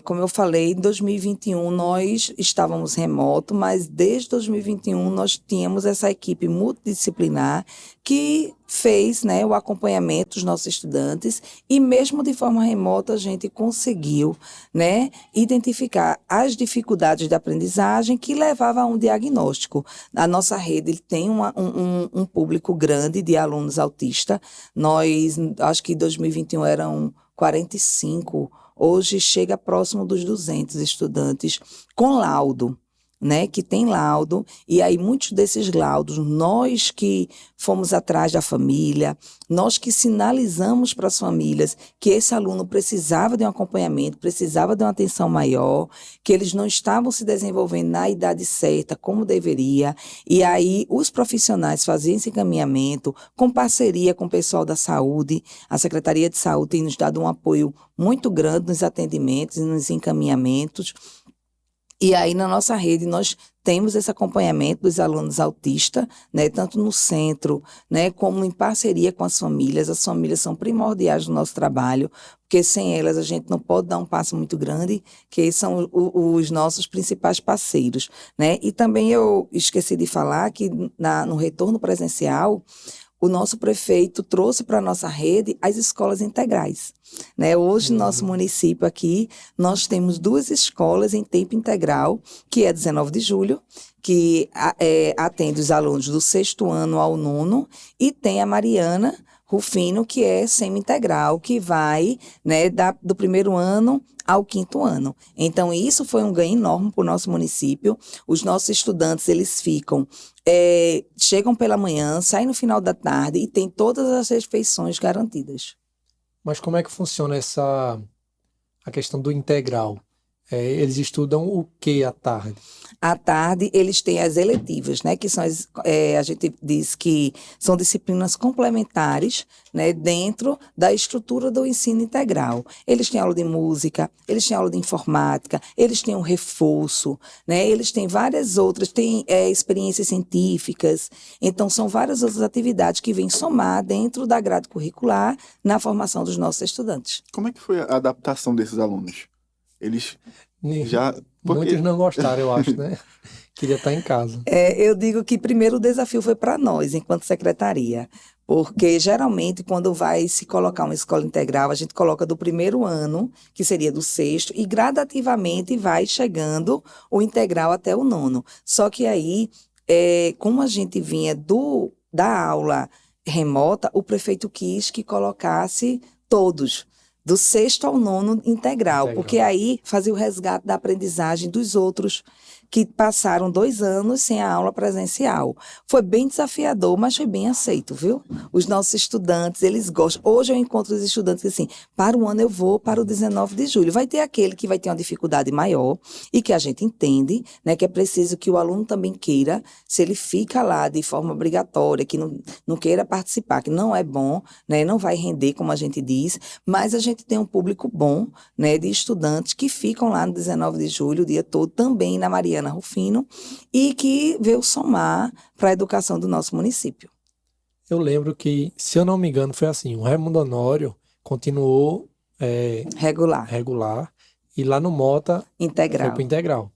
Como eu falei, em 2021 nós estávamos remoto, mas desde 2021 nós tínhamos essa equipe multidisciplinar que fez, né, o acompanhamento dos nossos estudantes e mesmo de forma remota a gente conseguiu, né, identificar as dificuldades da aprendizagem que levavam a um diagnóstico. A nossa rede tem um público grande de alunos autistas. Nós, acho que em 2021 eram 45. Hoje chega próximo dos 200 estudantes com laudo, né, que tem laudo, e aí muitos desses laudos, nós que fomos atrás da família, nós que sinalizamos para as famílias que esse aluno precisava de um acompanhamento, precisava de uma atenção maior, que eles não estavam se desenvolvendo na idade certa, como deveria, e aí os profissionais faziam esse encaminhamento com parceria com o pessoal da saúde. A Secretaria de Saúde tem nos dado um apoio muito grande nos atendimentos e nos encaminhamentos. E aí, na nossa rede, nós temos esse acompanhamento dos alunos autistas, né, tanto no centro, né, como em parceria com as famílias. As famílias são primordiais no nosso trabalho, porque sem elas a gente não pode dar um passo muito grande, que eles são os nossos principais parceiros, né? E também eu esqueci de falar que no retorno presencial, o nosso prefeito trouxe para a nossa rede as escolas integrais, né? Hoje, no nosso município aqui, nós temos 2 escolas em tempo integral, que é 19 de julho, que atende os alunos do 6º ano ao 9º, e tem a Mariana Rufino, que é semi-integral, que vai, né, do 1º ano ao 5º ano. Então, isso foi um ganho enorme para o nosso município. Os nossos estudantes, eles chegam pela manhã, saem no final da tarde e têm todas as refeições garantidas. Mas como é que funciona a questão do integral? Eles estudam o que à tarde? À tarde, eles têm as eletivas, né, que são a gente diz que são disciplinas complementares, né, dentro da estrutura do ensino integral. Eles têm aula de música, eles têm aula de informática, eles têm um reforço, né, eles têm várias outras, têm experiências científicas. Então, são várias outras atividades que vêm somar dentro da grade curricular na formação dos nossos estudantes. Como é que foi a adaptação desses alunos? Eles já... Muitos não gostaram, eu acho, né? Queria estar em casa. Eu digo que primeiro o desafio foi para nós, enquanto secretaria, porque geralmente quando vai se colocar uma escola integral, a gente coloca do 1º ano, que seria do 6º, e gradativamente vai chegando o integral até o 9º. Só que aí, como a gente vinha da aula remota, o prefeito quis que colocasse todos, do 6º ao 9º integral, porque aí fazia o resgate da aprendizagem dos outros que passaram 2 anos sem a aula presencial. Foi bem desafiador, mas foi bem aceito, viu? Os nossos estudantes, eles gostam. Hoje eu encontro os estudantes assim, para o ano eu vou para o 19 de julho. Vai ter aquele que vai ter uma dificuldade maior e que a gente entende, né, que é preciso que o aluno também queira, se ele fica lá de forma obrigatória, que não queira participar, que não é bom, né, não vai render, como a gente diz, mas a gente tem um público bom, né, de estudantes que ficam lá no 19 de julho, o dia todo, também na Mariana Rufino, e que veio somar para a educação do nosso município. Eu lembro que, se eu não me engano, foi assim, o Raimundo Honório continuou regular, e lá no Mota foi para integral.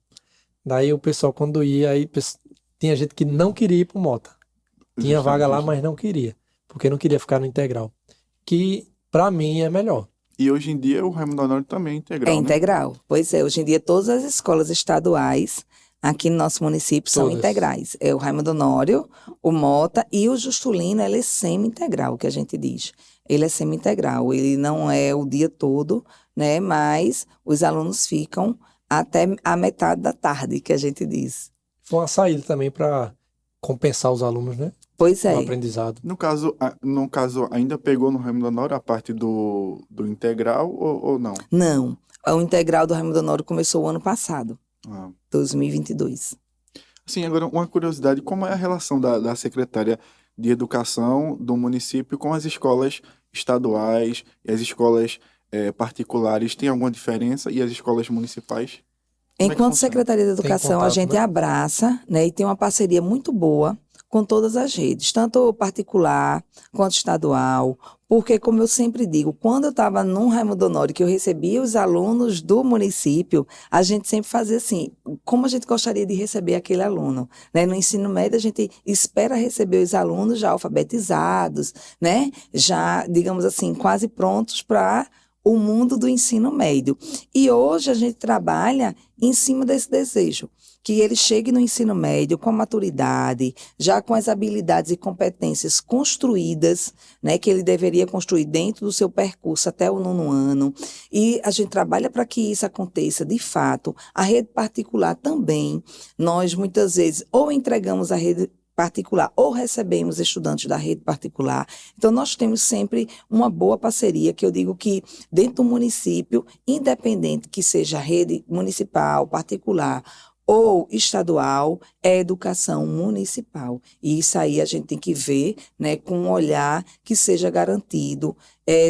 Daí o pessoal, quando ia, aí tinha gente que não queria ir para o Mota. Tinha vaga lá, mas não queria, porque não queria ficar no integral, que para mim é melhor. E hoje em dia o Raimundo Honório também é integral, É integral. Pois é, hoje em dia todas as escolas estaduais aqui no nosso município são integrais. É o Raimundo Honório, o Mota e o Justulino, ele é semi-integral, que a gente diz. Ele é semi-integral, ele não é o dia todo, né? Mas os alunos ficam até a metade da tarde, que a gente diz. Foi uma saída também para compensar os alunos, né? Pois O é. aprendizado. No caso, ainda pegou no Raimundo Honório a parte do integral ou não? Não, o integral do Raimundo Honório começou o ano passado, Ah. 2022. Sim, agora uma curiosidade, como é a relação da secretária de Educação do município com as escolas estaduais e as escolas particulares? Tem alguma diferença? E as escolas municipais? Como é que Enquanto funciona? Secretaria de Educação, a contato, gente né? abraça, né, e tem uma parceria muito boa com todas as redes, tanto particular quanto estadual, porque, como eu sempre digo, quando eu estava no Raimundo Honório, que eu recebia os alunos do município, a gente sempre fazia assim, como a gente gostaria de receber aquele aluno, né? No ensino médio, a gente espera receber os alunos já alfabetizados, né? Já, digamos assim, quase prontos para o mundo do ensino médio. E hoje a gente trabalha em cima desse desejo, que ele chegue no ensino médio com a maturidade, já com as habilidades e competências construídas, né, que ele deveria construir dentro do seu percurso até o 9º ano. E a gente trabalha para que isso aconteça de fato. A rede particular também, nós muitas vezes ou entregamos a rede particular ou recebemos estudantes da rede particular. Então, nós temos sempre uma boa parceria, que eu digo que dentro do município, independente que seja rede municipal, particular ou estadual, é educação municipal. E isso aí a gente tem que ver, né, com um olhar que seja garantido,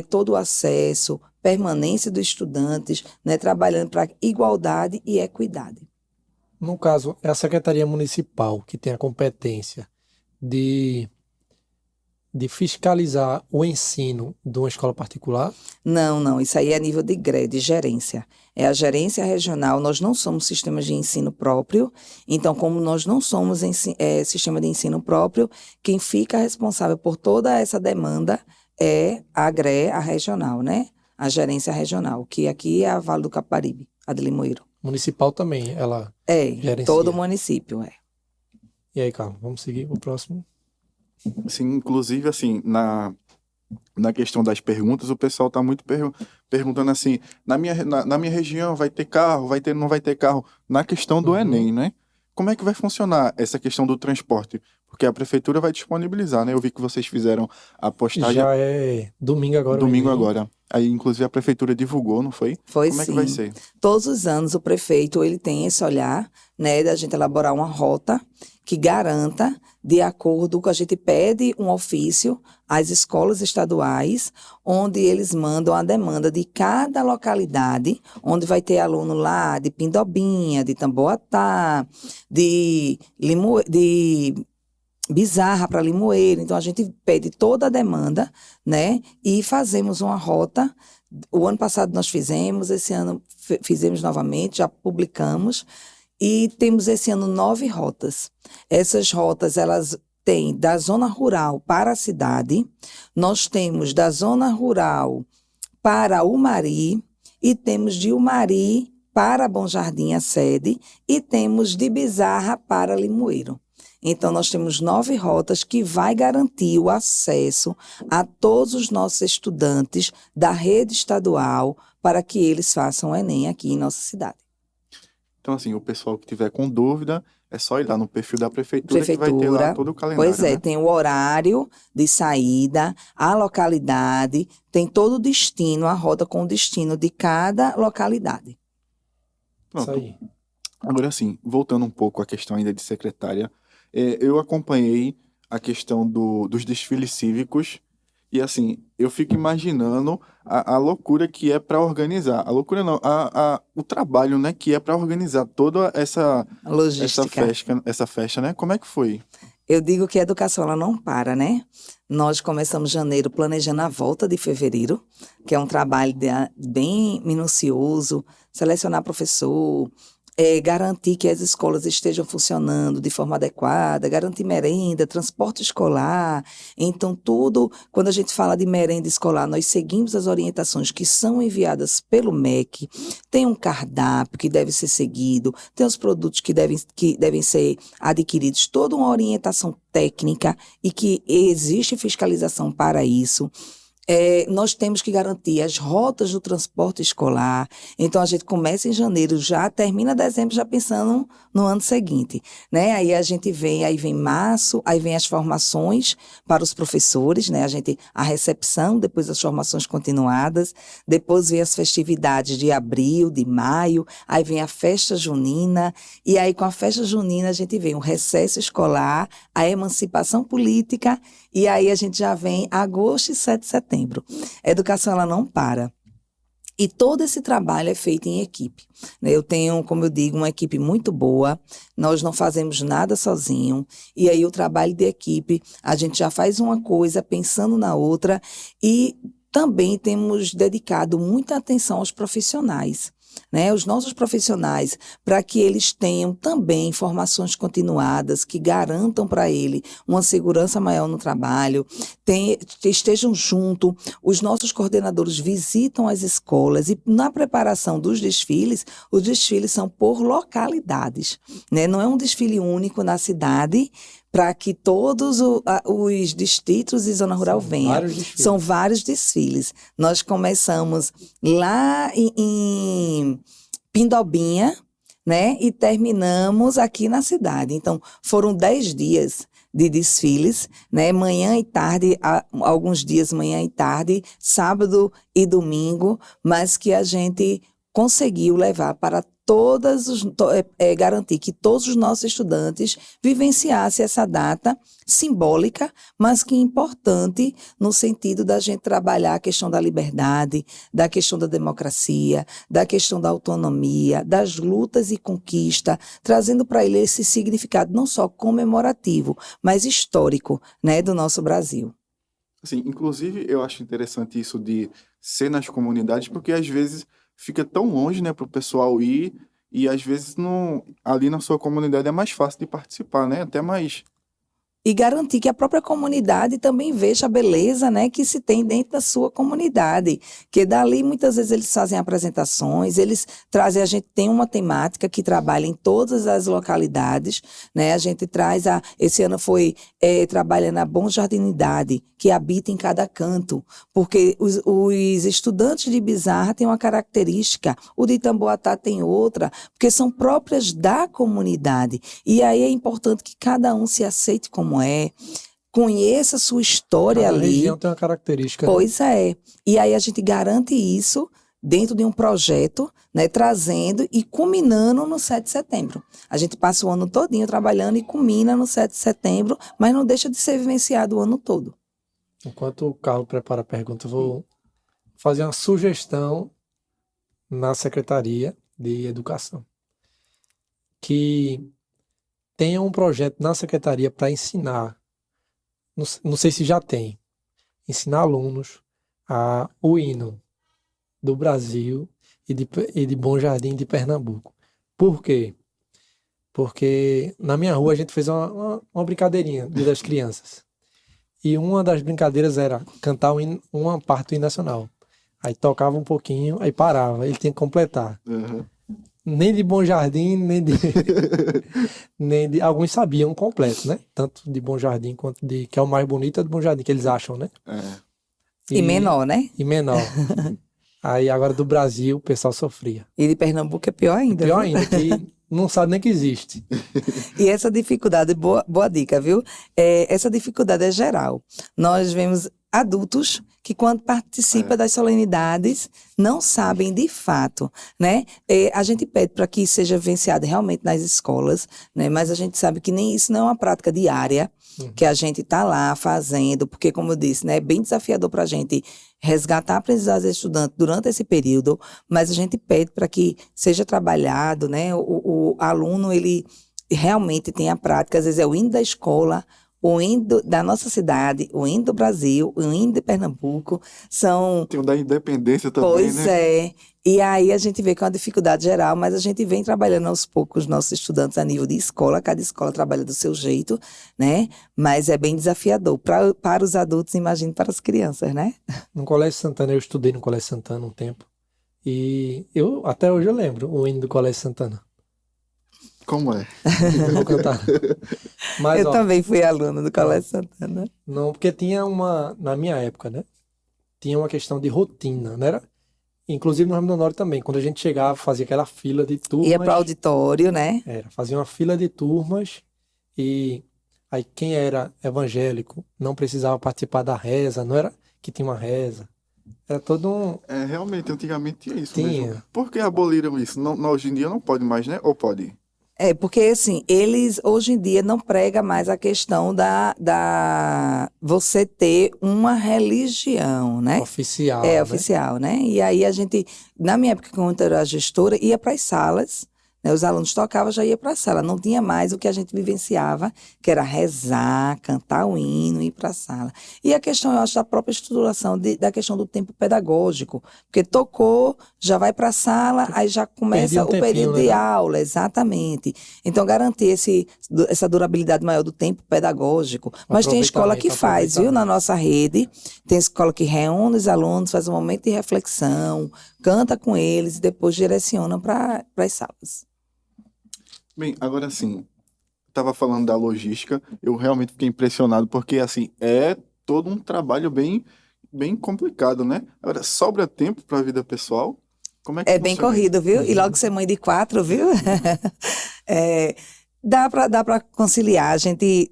todo o acesso, permanência dos estudantes, né, trabalhando para igualdade e equidade. No caso, é a Secretaria Municipal que tem a competência de fiscalizar o ensino de uma escola particular. Não, isso aí é nível de GRE, de gerência. É a gerência regional, nós não somos sistemas de ensino próprio, então, como nós não somos sistema de ensino próprio, quem fica responsável por toda essa demanda é a GRE, a regional, né? A gerência regional, que aqui é a Vale do Capibaribe, a de Limoeiro. Municipal também, ela gerencia. Todo o município, E aí, Carlos, vamos seguir o próximo? Sim, inclusive, assim, na questão das perguntas, o pessoal está muito perguntando assim, na minha região vai ter carro, não vai ter carro? Na questão do Enem, né? Como é que vai funcionar essa questão do transporte? Porque a prefeitura vai disponibilizar, né? Eu vi que vocês fizeram a postagem Já é domingo agora. domingo o Enem. agora. Aí, inclusive, a prefeitura divulgou, não foi? Foi Como é que sim. vai ser? Todos os anos o prefeito ele tem esse olhar, né, da gente elaborar uma rota que garanta, de acordo com a gente pede um ofício às escolas estaduais, onde eles mandam a demanda de cada localidade, onde vai ter aluno lá de Pindobinha, de Tamboatá, de Bizarra para Limoeiro. Então, a gente pede toda a demanda, né? E fazemos uma rota. O ano passado nós fizemos, esse ano fizemos novamente, já publicamos. E temos esse ano 9 rotas. Essas rotas, elas têm da zona rural para a cidade. Nós temos da zona rural para Umari. E temos de Umari para Bom Jardim, a sede. E temos de Bizarra para Limoeiro. Então, nós temos 9 rotas que vai garantir o acesso a todos os nossos estudantes da rede estadual para que eles façam o Enem aqui em nossa cidade. Então, assim, o pessoal que tiver com dúvida, é só ir lá no perfil da prefeitura que vai ter lá todo o calendário, Pois é, né? tem o horário de saída, a localidade, tem todo o destino, a rota com o destino de cada localidade. Pronto. Isso aí. Agora, sim, voltando um pouco à questão ainda de secretária, eu acompanhei a questão dos desfiles cívicos e, assim, eu fico imaginando a loucura que é para organizar. A loucura não, o trabalho, né, que é para organizar toda essa Logística. festa, né? Como é que foi? Eu digo que a educação ela não para, né? Nós começamos janeiro planejando a volta de fevereiro, que é um trabalho bem minucioso, selecionar professor, garantir que as escolas estejam funcionando de forma adequada, garantir merenda, transporte escolar. Então, tudo, quando a gente fala de merenda escolar, nós seguimos as orientações que são enviadas pelo MEC, tem um cardápio que deve ser seguido, tem os produtos que devem ser adquiridos, toda uma orientação técnica e que existe fiscalização para isso. Nós temos que garantir as rotas do transporte escolar. Então, a gente começa em janeiro, já termina dezembro, já pensando no ano seguinte, né? Aí vem março, aí vem as formações para os professores, né? A recepção, depois as formações continuadas, depois vem as festividades de abril, de maio, aí vem a festa junina, e aí com a festa junina a gente vem o recesso escolar, a emancipação política, e aí a gente já vem agosto e 7 de setembro. A educação, ela não para. E todo esse trabalho é feito em equipe, né? Eu tenho, como eu digo, uma equipe muito boa, nós não fazemos nada sozinho, e aí o trabalho de equipe, a gente já faz uma coisa pensando na outra, e também temos dedicado muita atenção aos profissionais, né? Os nossos profissionais, para que eles tenham também formações continuadas que garantam para ele uma segurança maior no trabalho, estejam junto. Os nossos coordenadores visitam as escolas e na preparação dos desfiles, os desfiles são por localidades, né? Não é um desfile único na cidade, para que todos os distritos e zona rural venham. São vários desfiles. Nós começamos lá em Pindobinha, né? E terminamos aqui na cidade. Então, foram 10 dias de desfiles, né? Manhã e tarde, alguns dias manhã e tarde, sábado e domingo, mas que a gente conseguiu levar para garantir que todos os nossos estudantes vivenciassem essa data simbólica, mas que importante no sentido da gente trabalhar a questão da liberdade, da questão da democracia, da questão da autonomia, das lutas e conquista, trazendo para ele esse significado não só comemorativo, mas histórico, né, do nosso Brasil. Assim, inclusive, eu acho interessante isso de ser nas comunidades, porque às vezes fica tão longe, né, para o pessoal ir, e às vezes ali na sua comunidade é mais fácil de participar, né? Até mais. E garantir que a própria comunidade também veja a beleza, né, que se tem dentro da sua comunidade. Que dali, muitas vezes, eles fazem apresentações, eles trazem, a gente tem uma temática que trabalha em todas as localidades, né? A gente traz, esse ano foi trabalhando a bonjardinidade, que habita em cada canto, porque os estudantes de Bizarra têm uma característica, o de Itamboatá tem outra, porque são próprias da comunidade. E aí é importante que cada um se aceite como conheça a sua história Cada ali. A região tem uma característica. Pois é. E aí a gente garante isso dentro de um projeto, né, trazendo e culminando no 7 de setembro. A gente passa o ano todinho trabalhando e culmina no 7 de setembro, mas não deixa de ser vivenciado o ano todo. Enquanto o Carlos prepara a pergunta, eu vou fazer uma sugestão na Secretaria de Educação. Que tenha um projeto na Secretaria para ensinar, não sei se já tem, ensinar alunos o hino do Brasil e de Bom Jardim de Pernambuco. Por quê? Porque na minha rua a gente fez uma brincadeirinha das crianças. E uma das brincadeiras era cantar uma parte do hino nacional. Aí tocava um pouquinho, aí parava, ele tinha que completar. Uhum. Nem de Bom Jardim, nem de... Alguns sabiam completo, né? Tanto de Bom Jardim quanto que é o mais bonito é do Bom Jardim, que eles acham, né? E menor, né? E menor. Aí agora do Brasil o pessoal sofria. E de Pernambuco é pior ainda. Pior ainda, que não sabe nem que existe. E essa dificuldade, boa dica, viu? Essa dificuldade é geral. Nós vemos adultos que quando participam das solenidades não sabem de fato, né? A gente pede para que seja vivenciado realmente nas escolas, né? Mas a gente sabe que nem isso não é uma prática diária, que a gente está lá fazendo, porque como eu disse, né, é bem desafiador para a gente resgatar a aprendizagem do estudante durante esse período, mas a gente pede para que seja trabalhado, né? O aluno, ele realmente tem a prática, às vezes é o hino da escola, o hino da nossa cidade, o hino do Brasil, o hino de Pernambuco, são... Tem o da independência também, pois né? Pois é. E aí a gente vê que é uma dificuldade geral, mas a gente vem trabalhando aos poucos os nossos estudantes a nível de escola, cada escola trabalha do seu jeito, né? Mas é bem desafiador para os adultos, imagino para as crianças, né? No Colégio Santana, eu estudei no Colégio Santana um tempo, e até hoje eu lembro o hino do Colégio Santana. Como é? Eu vou cantar. Mas, eu também fui aluna do Colégio Santana. Não, porque tinha na minha época, né? tinha uma questão de rotina, né? Inclusive no Raimundo Honório também, quando a gente chegava, fazia aquela fila de Ia para o turmas, auditório, né? fazia uma fila de turmas e aí quem era evangélico não precisava participar da reza, não era que tinha uma reza, era todo um... Realmente, antigamente tinha isso mesmo. Tinha. Por que aboliram isso? Hoje em dia não pode mais, né? Ou pode? Porque assim, eles hoje em dia não pregam mais a questão da você ter uma religião, né? Oficial, É né? oficial, né? E aí a gente, na minha época, quando eu era gestora, ia para as salas, né? Os alunos tocavam, já ia para a sala. Não tinha mais o que a gente vivenciava, que era rezar, cantar o hino e ir para a sala. E a questão, eu acho, da própria estruturação da questão do tempo pedagógico. Porque tocou, já vai para a sala, aí já começa Perdia um o tempinho, período né? de aula, exatamente. Então, garantir essa durabilidade maior do tempo pedagógico. Mas tem escola que faz, viu? Na nossa rede, tem escola que reúne os alunos, faz um momento de reflexão, canta com eles e depois direciona para as salas. Bem, agora sim, estava falando da logística, eu realmente fiquei impressionado, porque assim, é todo um trabalho bem complicado, né? Agora, sobra tempo para a vida pessoal? Como é que É bem funciona isso? corrido, viu? E logo ser mãe de 4, viu? Dá para conciliar.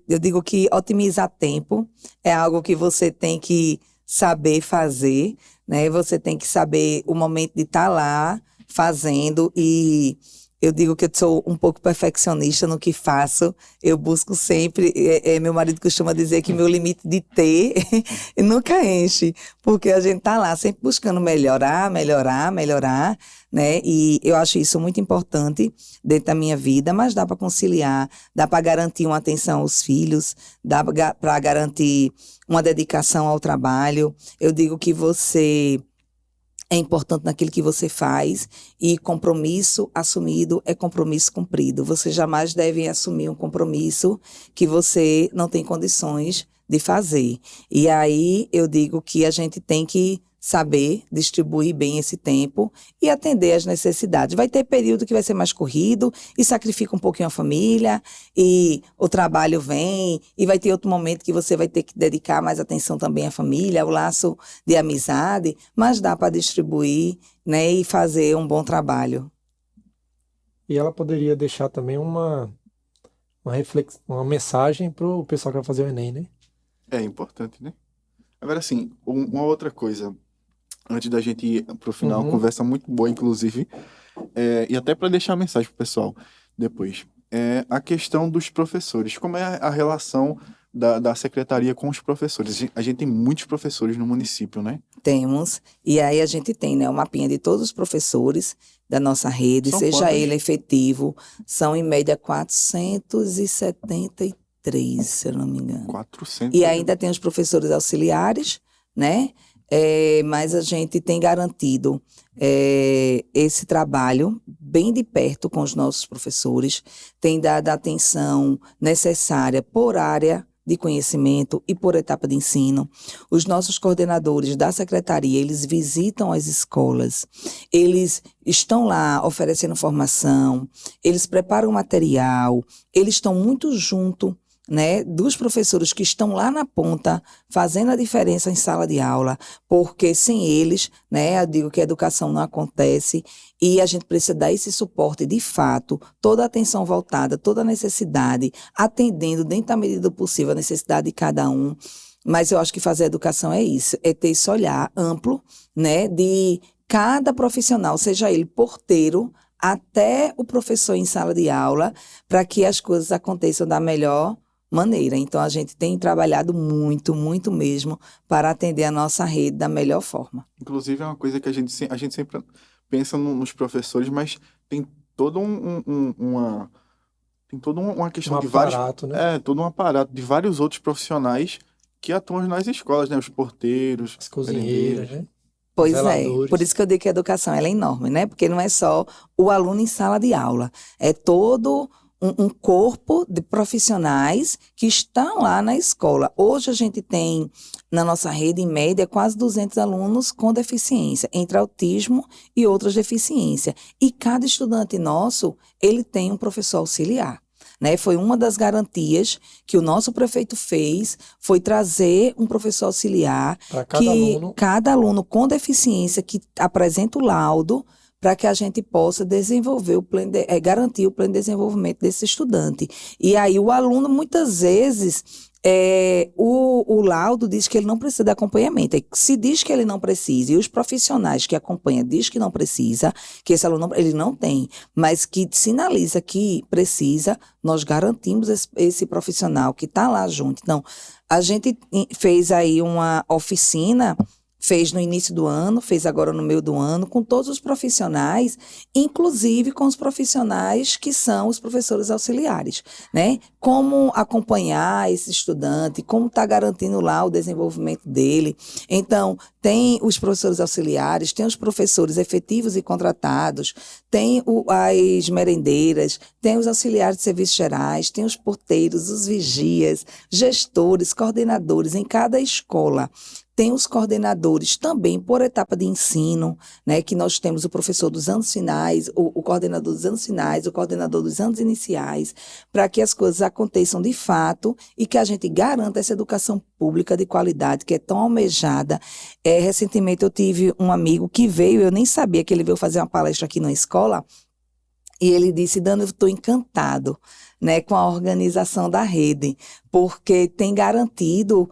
Eu digo que otimizar tempo é algo que você tem que saber fazer, né? Você tem que saber o momento de estar lá fazendo e eu digo que eu sou um pouco perfeccionista no que faço. Eu busco sempre. Meu marido costuma dizer que meu limite de ter nunca enche, porque a gente tá lá sempre buscando melhorar, né? E eu acho isso muito importante dentro da minha vida, mas dá para conciliar, dá para garantir uma atenção aos filhos, dá para garantir uma dedicação ao trabalho. Eu digo que você é importante naquilo que você faz e compromisso assumido é compromisso cumprido. Você jamais deve assumir um compromisso que você não tem condições de fazer. E aí eu digo que a gente tem que saber distribuir bem esse tempo e atender às necessidades. Vai ter período que vai ser mais corrido e sacrifica um pouquinho a família e o trabalho vem e vai ter outro momento que você vai ter que dedicar mais atenção também à família, ao laço de amizade, mas dá para distribuir, né, e fazer um bom trabalho. E ela poderia deixar também uma mensagem para o pessoal que vai fazer o Enem, né? É importante, né? Agora sim, uma outra coisa, antes da gente ir pro final, uma conversa muito boa, inclusive, e até para deixar a mensagem pro pessoal depois. A questão dos professores. Como é a relação da secretaria com os professores? A gente tem muitos professores no município, né? Temos, e aí a gente tem, né, o mapinha de todos os professores da nossa rede, São seja quantos? ele efetivo, são em média 473, se eu não me engano. 400. E ainda tem os professores auxiliares, né? Mas a gente tem garantido esse trabalho bem de perto com os nossos professores, tem dado a atenção necessária por área de conhecimento e por etapa de ensino. Os nossos coordenadores da secretaria, eles visitam as escolas, eles estão lá oferecendo formação, eles preparam material, eles estão muito junto, né, dos professores que estão lá na ponta, fazendo a diferença em sala de aula, porque sem eles, né, eu digo que a educação não acontece e a gente precisa dar esse suporte de fato, toda a atenção voltada, toda a necessidade, atendendo dentro da medida do possível a necessidade de cada um. Mas eu acho que fazer educação é isso, é ter esse olhar amplo, né, de cada profissional, seja ele porteiro, até o professor em sala de aula, para que as coisas aconteçam da melhor maneira. Então, a gente tem trabalhado muito, muito mesmo para atender a nossa rede da melhor forma. Inclusive, é uma coisa que a gente sempre pensa nos professores, mas tem todo uma questão de vários... aparato, né? todo um aparato de vários outros profissionais que atuam nas escolas, né? Os porteiros, As cozinheiras, merendeiros. né? Pois Zeladores. por isso que eu digo que a educação ela é enorme, né? Porque não é só o aluno em sala de aula, é todo um corpo de profissionais que estão lá na escola. Hoje a gente tem na nossa rede, em média, quase 200 alunos com deficiência, entre autismo e outras deficiências. E cada estudante nosso, ele tem um professor auxiliar. né? Foi uma das garantias que o nosso prefeito fez, foi trazer um professor auxiliar, Para cada aluno. cada aluno com deficiência que apresenta o laudo, para que a gente possa desenvolver garantir o pleno desenvolvimento desse estudante. E aí o aluno, muitas vezes, o laudo diz que ele não precisa de acompanhamento. Se diz que ele não precisa, e os profissionais que acompanham diz que não precisa, que esse aluno ele não tem, mas que sinaliza que precisa, nós garantimos esse profissional que está lá junto. Então, a gente fez aí uma oficina, fez no início do ano, fez agora no meio do ano, com todos os profissionais, inclusive com os profissionais que são os professores auxiliares, né? Como acompanhar esse estudante, como está garantindo lá o desenvolvimento dele. Então, tem os professores auxiliares, tem os professores efetivos e contratados, tem as merendeiras, tem os auxiliares de serviços gerais, tem os porteiros, os vigias, gestores, coordenadores em cada escola. Tem os coordenadores também por etapa de ensino, né, que nós temos o professor dos anos finais, o coordenador dos anos finais, o coordenador dos anos iniciais, para que as coisas aconteçam de fato e que a gente garanta essa educação pública de qualidade que é tão almejada. Recentemente eu tive um amigo que veio, eu nem sabia que ele veio fazer uma palestra aqui na escola, e ele disse: Dana, eu estou encantado, né, com a organização da rede, porque tem garantido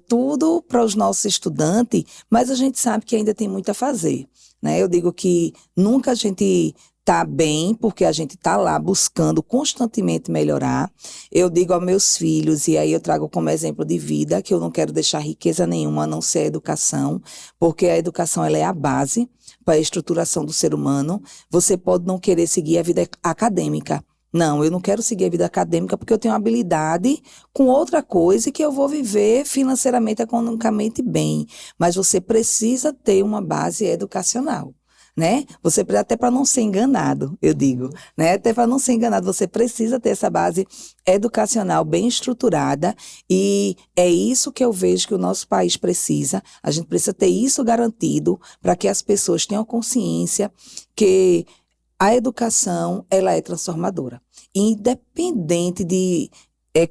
tudo para os nossos estudantes, mas a gente sabe que ainda tem muito a fazer, né? Eu digo que nunca a gente está bem, porque a gente está lá buscando constantemente melhorar. Eu digo aos meus filhos, e aí eu trago como exemplo de vida, que eu não quero deixar riqueza nenhuma a não ser a educação, porque a educação ela é a base para a estruturação do ser humano. Você pode não querer seguir a vida acadêmica. Não, eu não quero seguir a vida acadêmica porque eu tenho habilidade com outra coisa e que eu vou viver financeiramente, economicamente bem. Mas você precisa ter uma base educacional, né? Você precisa, até para não ser enganado, eu digo, né? Até para não ser enganado, você precisa ter essa base educacional bem estruturada, e é isso que eu vejo que o nosso país precisa. A gente precisa ter isso garantido para que as pessoas tenham consciência que a educação, ela é transformadora. Independente de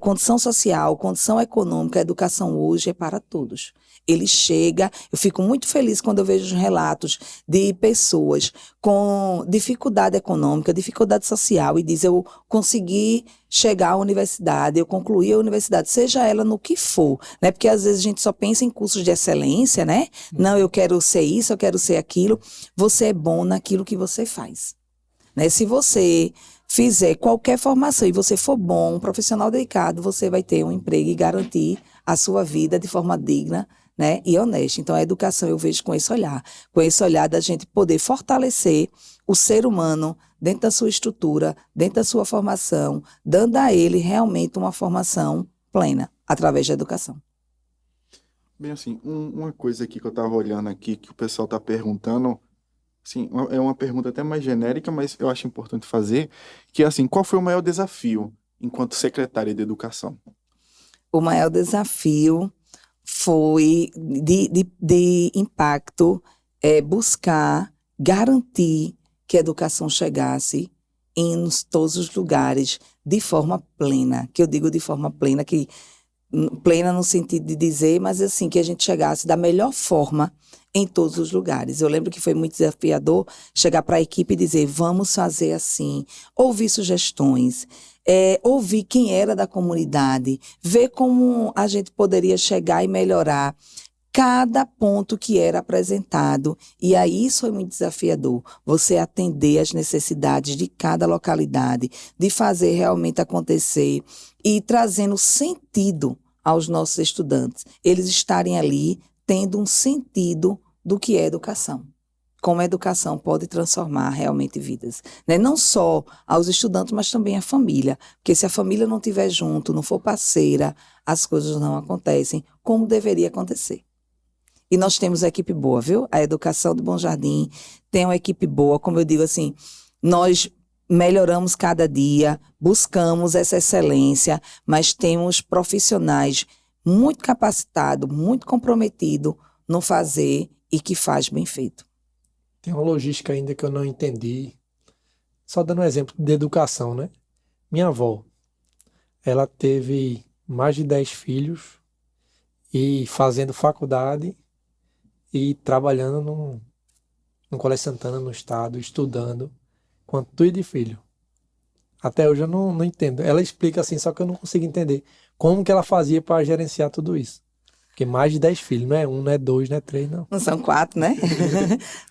condição social, condição econômica, a educação hoje é para todos. Ele chega, eu fico muito feliz quando eu vejo os relatos de pessoas com dificuldade econômica, dificuldade social, e diz: eu consegui chegar à universidade, eu concluí a universidade, seja ela no que for, né? Porque às vezes a gente só pensa em cursos de excelência, né? Não, eu quero ser isso, eu quero ser aquilo. Você é bom naquilo que você faz, né? Se você fizer qualquer formação e você for bom, um profissional dedicado, você vai ter um emprego e garantir a sua vida de forma digna, né, e honesta. Então, a educação eu vejo com esse olhar da gente poder fortalecer o ser humano dentro da sua estrutura, dentro da sua formação, dando a ele realmente uma formação plena através da educação. Bem, assim, uma coisa aqui que eu estava olhando aqui, que o pessoal está perguntando, assim, é uma pergunta até mais genérica, mas eu acho importante fazer, que é assim: qual foi o maior desafio enquanto secretária de Educação? O maior desafio foi de impacto, buscar garantir que a educação chegasse em todos os lugares de forma plena, que eu digo de forma plena, que plena no sentido de dizer, mas assim, que a gente chegasse da melhor forma em todos os lugares. Eu lembro que foi muito desafiador chegar para a equipe e dizer: vamos fazer assim, ouvir sugestões, ouvir quem era da comunidade, ver como a gente poderia chegar e melhorar cada ponto que era apresentado. E aí isso foi muito desafiador, você atender às necessidades de cada localidade, de fazer realmente acontecer e trazendo sentido aos nossos estudantes, eles estarem ali tendo um sentido do que é educação. Como a educação pode transformar realmente vidas, né? Não só aos estudantes, mas também à família. Porque se a família não estiver junto, não for parceira, as coisas não acontecem como deveria acontecer. E nós temos uma equipe boa, viu? A Educação do Bom Jardim tem uma equipe boa, como eu digo assim, nós melhoramos cada dia, buscamos essa excelência, mas temos profissionais muito capacitados, muito comprometidos no fazer e que faz bem feito. Tem uma logística ainda que eu não entendi. Só dando um exemplo de educação, né? Minha avó, ela teve mais de 10 filhos e fazendo faculdade e trabalhando no Colégio Santana, no estado, estudando, com tudo de filho. Até hoje eu não entendo. Ela explica assim, só que eu não consigo entender como que ela fazia para gerenciar tudo isso. Porque mais de 10 filhos, não é um, não é dois, não é três, não. Não são 4, né?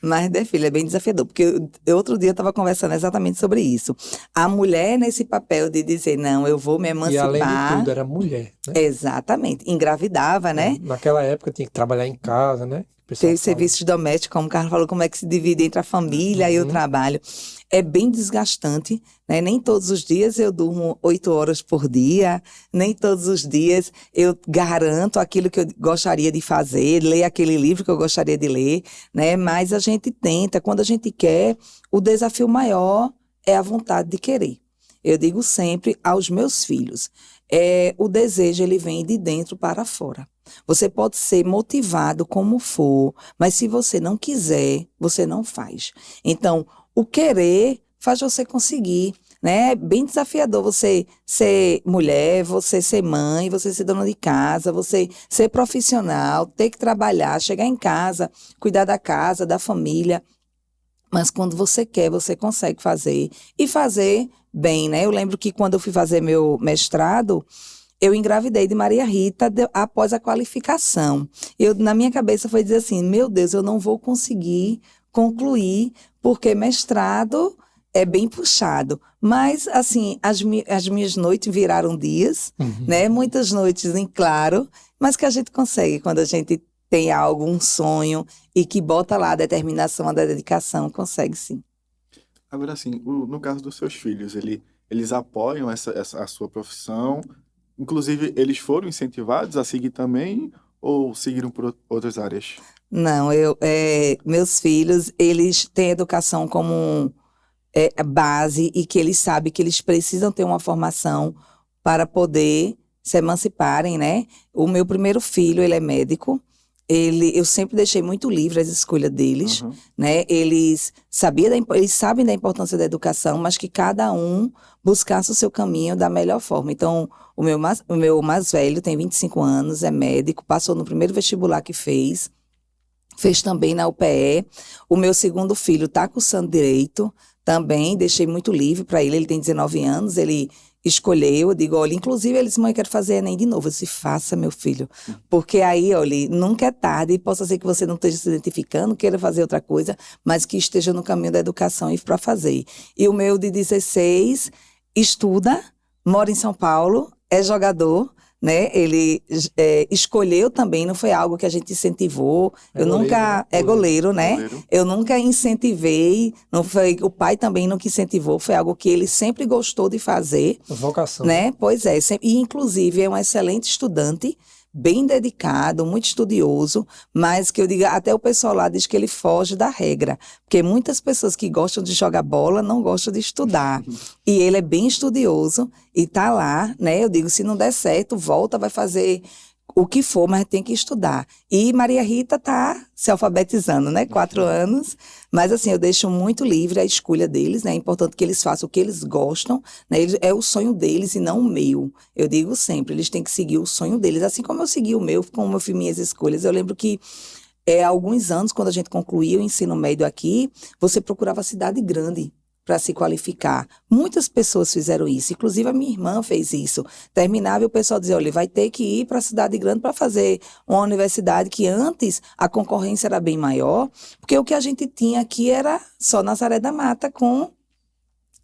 Mas, filho, é bem desafiador. Porque outro dia eu estava conversando exatamente sobre isso. A mulher nesse papel de dizer, não, eu vou me E além de emancipar. tudo, era mulher, né? Exatamente. Engravidava, né? Naquela época tinha que trabalhar em casa, né? O pessoal Teve fala. serviços domésticos, como o Carlos falou, como é que se divide entre a família e o trabalho. É bem desgastante, né? Nem todos os dias eu durmo 8 horas por dia, nem todos os dias eu garanto aquilo que eu gostaria de fazer, ler aquele livro que eu gostaria de ler, né? Mas a gente tenta, quando a gente quer, o desafio maior é a vontade de querer. Eu digo sempre aos meus filhos, o desejo ele vem de dentro para fora. Você pode ser motivado como for, mas se você não quiser, você não faz. Então, o querer faz você conseguir, né? É bem desafiador você ser mulher, você ser mãe, você ser dona de casa, você ser profissional, ter que trabalhar, chegar em casa, cuidar da casa, da família. Mas quando você quer, você consegue fazer. E fazer bem, né? Eu lembro que quando eu fui fazer meu mestrado, eu engravidei de Maria Rita após a qualificação. Na minha cabeça foi dizer assim, meu Deus, eu não vou conseguir concluir, porque mestrado é bem puxado. Mas, assim, as minhas noites viraram dias, né? Muitas noites em claro, mas que a gente consegue quando a gente tem algo, um sonho, e que bota lá a determinação, a dedicação, consegue sim. Agora, assim, no caso dos seus filhos, eles apoiam a sua profissão? Inclusive, eles foram incentivados a seguir também ou seguiram por outras áreas? Não, meus filhos, eles têm educação como base e que eles sabem que eles precisam ter uma formação para poder se emanciparem, né? O meu primeiro filho, ele é médico. Eu sempre deixei muito livre as escolhas deles, né? Eles sabem da importância da educação, mas que cada um buscasse o seu caminho da melhor forma. Então, o meu mais velho tem 25 anos, é médico, passou no primeiro vestibular que fez também na UPE. O meu segundo filho está cursando Direito, também deixei muito livre para ele tem 19 anos, ele escolheu, eu digo, olha, inclusive ele disse, mãe, eu quero fazer Enem de novo. Eu disse, faça, meu filho, porque aí, olha, nunca é tarde, possa ser que você não esteja se identificando, queira fazer outra coisa, mas que esteja no caminho da educação e para fazer. E o meu de 16 estuda, mora em São Paulo, é jogador, né? Ele escolheu também, não foi algo que a gente incentivou. É goleiro, né? Goleiro. Eu nunca incentivei, não foi, o pai também nunca incentivou, foi algo que ele sempre gostou de fazer. Vocação. Né? Pois é, e inclusive é um excelente estudante, bem dedicado, muito estudioso, mas que eu digo, até o pessoal lá diz que ele foge da regra, porque muitas pessoas que gostam de jogar bola não gostam de estudar, e ele é bem estudioso, e tá lá, né, eu digo, se não der certo, volta, vai fazer o que for, mas tem que estudar. E Maria Rita tá se alfabetizando, né, 4 anos, mas assim, eu deixo muito livre a escolha deles, né, é importante que eles façam o que eles gostam, né, é o sonho deles e não o meu. Eu digo sempre, eles têm que seguir o sonho deles, assim como eu segui o meu, como eu fiz minhas escolhas. Eu lembro que há alguns anos, quando a gente concluiu o ensino médio aqui, você procurava cidade grande para se qualificar. Muitas pessoas fizeram isso, inclusive a minha irmã fez isso. Terminava e o pessoal dizia, olha, vai ter que ir para a cidade grande para fazer uma universidade que antes a concorrência era bem maior, porque o que a gente tinha aqui era só Nazaré da Mata com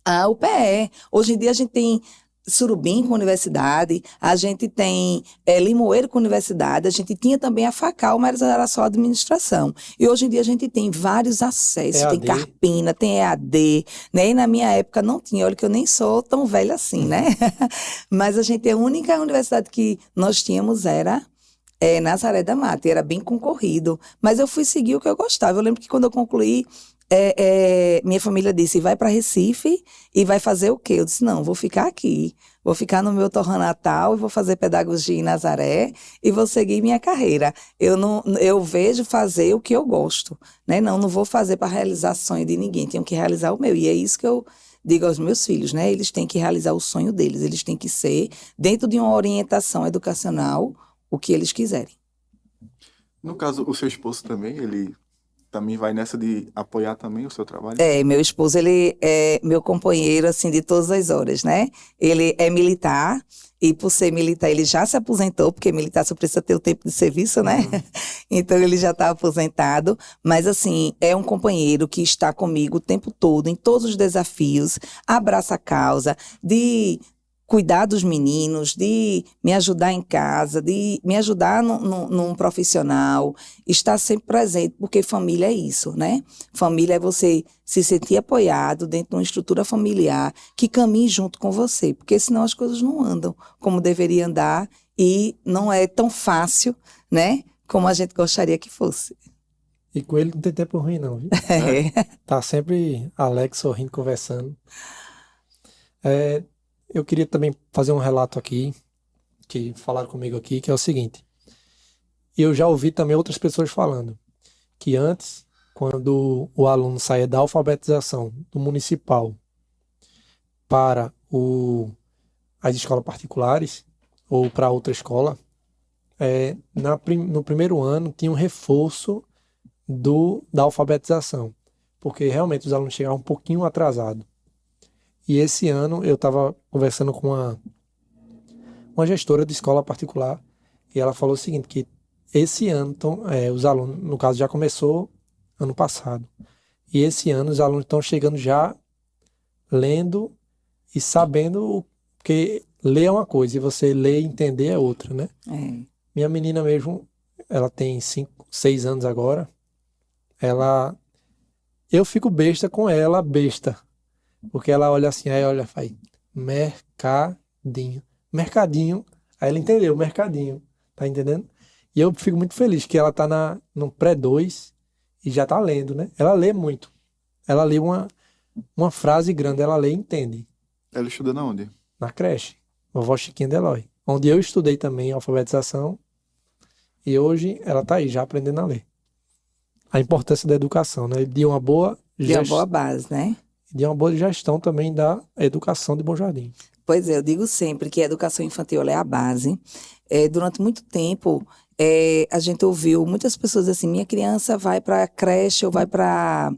a UPE. Hoje em dia a gente tem Surubim com universidade, a gente tem Limoeiro com universidade, a gente tinha também a FACAL, mas era só administração. E hoje em dia a gente tem vários acessos, EAD. tem Carpina, tem EAD, né? E na minha época não tinha, olha que eu nem sou tão velha assim, né? Mas a única universidade que nós tínhamos era Nazaré da Mata, e era bem concorrido, mas eu fui seguir o que eu gostava. Eu lembro que quando eu concluí, minha família disse, vai para Recife e vai fazer o quê? Eu disse, não, vou ficar aqui, vou ficar no meu torrão natal e vou fazer pedagogia em Nazaré e vou seguir minha carreira. Eu vejo fazer o que eu gosto, né? Não vou fazer para realizar sonho de ninguém, tenho que realizar o meu. E é isso que eu digo aos meus filhos, né? Eles têm que realizar o sonho deles, eles têm que ser, dentro de uma orientação educacional, o que eles quiserem. No caso, o seu esposo também, ele também vai nessa de apoiar também o seu trabalho? Meu esposo, ele é meu companheiro, assim, de todas as horas, né? Ele é militar, e por ser militar, ele já se aposentou, porque militar só precisa ter o tempo de serviço, né? Então, ele já está aposentado, mas, assim, é um companheiro que está comigo o tempo todo, em todos os desafios, abraça a causa, de cuidar dos meninos, de me ajudar em casa, de me ajudar num profissional, estar sempre presente, porque família é isso, né? Família é você se sentir apoiado dentro de uma estrutura familiar que caminhe junto com você, porque senão as coisas não andam como deveria andar e não é tão fácil, né? Como a gente gostaria que fosse. E com ele não tem tempo ruim, não, viu? Tá sempre alegre, sorrindo, conversando. Eu queria também fazer um relato aqui, que falaram comigo aqui, que é o seguinte. Eu já ouvi também outras pessoas falando que antes, quando o aluno saía da alfabetização do municipal para as escolas particulares ou para outra escola, no primeiro ano tinha um reforço da alfabetização, porque realmente os alunos chegavam um pouquinho atrasados. E esse ano eu estava conversando com uma gestora de escola particular e ela falou o seguinte, que esse ano os alunos, no caso já começou ano passado, e esse ano os alunos estão chegando já lendo e sabendo, porque ler é uma coisa e você ler e entender é outra, né? Minha menina mesmo, ela tem 6 anos agora, eu fico besta com ela, besta. Porque ela olha assim, aí olha, faz mercadinho. Mercadinho. Aí ela entendeu, mercadinho. Tá entendendo? E eu fico muito feliz que ela tá no pré-2 e já tá lendo, né? Ela lê muito. Ela lê uma frase grande, ela lê e entende. Ela estuda na onde? Na creche, Vovó Chiquinha de Eloy. Onde eu estudei também alfabetização. E hoje ela tá aí, já aprendendo a ler. A importância da educação, né? De uma boa De uma boa base, né? De uma boa gestão também da educação de Bom Jardim. Pois é, eu digo sempre que a educação infantil ela é a base. Durante muito tempo, a gente ouviu muitas pessoas assim, minha criança vai para a creche ou vai para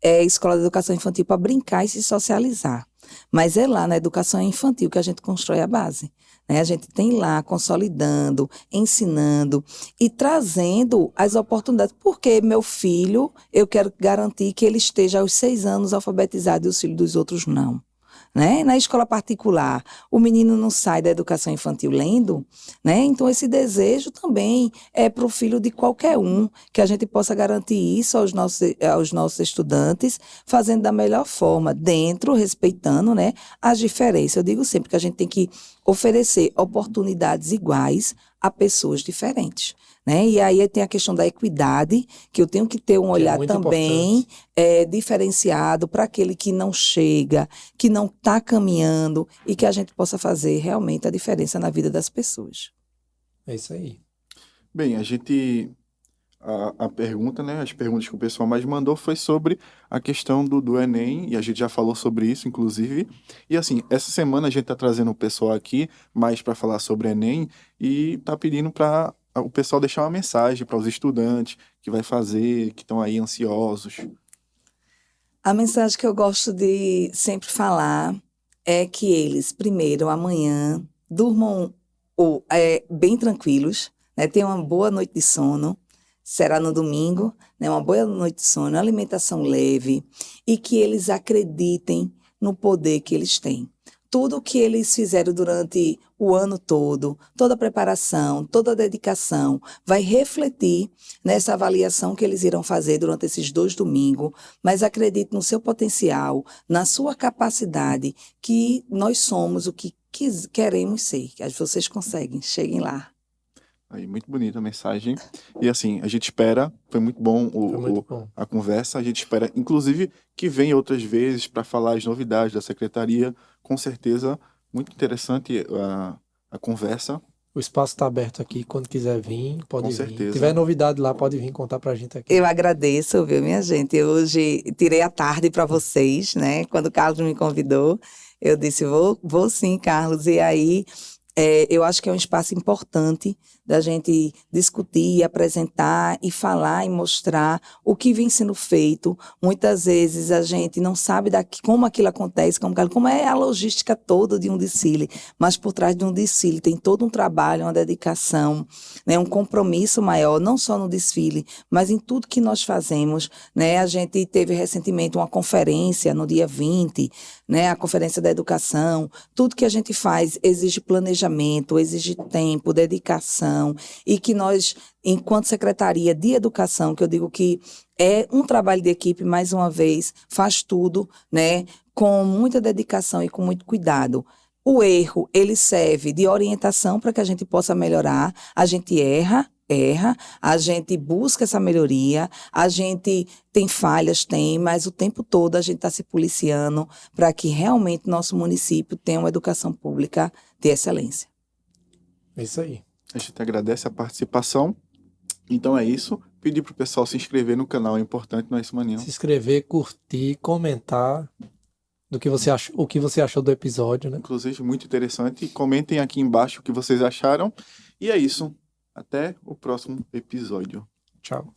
a escola de educação infantil para brincar e se socializar. Mas é lá na educação infantil que a gente constrói a base. Né? A gente tem lá consolidando, ensinando e trazendo as oportunidades. Porque meu filho, eu quero garantir que ele esteja aos 6 anos alfabetizado e os filhos dos outros não. Né? Na escola particular, o menino não sai da educação infantil lendo, né? Então esse desejo também é para o filho de qualquer um, que a gente possa garantir isso aos nossos estudantes, fazendo da melhor forma, respeitando, né, as diferenças. Eu digo sempre que a gente tem que oferecer oportunidades iguais a pessoas diferentes. Né? E aí tem a questão da equidade, que eu tenho que ter um olhar também diferenciado para aquele que não chega, que não está caminhando e que a gente possa fazer realmente a diferença na vida das pessoas. É isso aí. Bem, a pergunta, né, as perguntas que o pessoal mais mandou foi sobre a questão do Enem, e a gente já falou sobre isso, inclusive. E assim, essa semana a gente está trazendo o pessoal aqui mais para falar sobre Enem e está pedindo para o pessoal deixar uma mensagem para os estudantes que vai fazer, que estão aí ansiosos. A mensagem que eu gosto de sempre falar é que eles, primeiro, amanhã, durmam bem tranquilos, né? Tenham uma boa noite de sono, será no domingo, né? Uma boa noite de sono, alimentação leve, e que eles acreditem no poder que eles têm. Tudo o que eles fizeram durante o ano todo, toda a preparação, toda a dedicação, vai refletir nessa avaliação que eles irão fazer durante esses 2 domingos, mas acredite no seu potencial, na sua capacidade, que nós somos o que queremos ser, que vocês conseguem, cheguem lá. Aí, muito bonita a mensagem. E assim, a gente espera, foi muito bom Foi muito bom. a conversa, a gente espera, inclusive, que venha outras vezes para falar as novidades da secretaria. Com certeza, muito interessante a conversa, O espaço está aberto aqui, quando quiser vir, pode com vir. certeza. Se tiver novidade lá, pode vir contar pra gente aqui. Eu agradeço, viu, minha gente? Eu hoje tirei a tarde para vocês, né? Quando o Carlos me convidou, eu disse, vou sim, Carlos. E aí, eu acho que é um espaço importante da gente discutir, apresentar e falar e mostrar o que vem sendo feito. Muitas vezes a gente não sabe como aquilo acontece, como é a logística toda de um desfile, mas por trás de um desfile tem todo um trabalho, uma dedicação, né, um compromisso maior, não só no desfile, mas em tudo que nós fazemos, né? A gente teve recentemente uma conferência no dia 20, né, a Conferência da Educação. Tudo que a gente faz exige planejamento, exige tempo, dedicação, e que nós, enquanto Secretaria de Educação, que eu digo que é um trabalho de equipe, mais uma vez, faz tudo, né, com muita dedicação e com muito cuidado. O erro, ele serve de orientação para que a gente possa melhorar. A gente erra, a gente busca essa melhoria, a gente tem falhas, mas o tempo todo a gente está se policiando para que realmente nosso município tenha uma educação pública de excelência. É isso aí. A gente agradece a participação. Então é isso. Pedir para o pessoal se inscrever no canal é importante, não é isso, Maninho? Se inscrever, curtir, comentar o que você achou do episódio, né? Inclusive, muito interessante. Comentem aqui embaixo o que vocês acharam. E é isso. Até o próximo episódio. Tchau.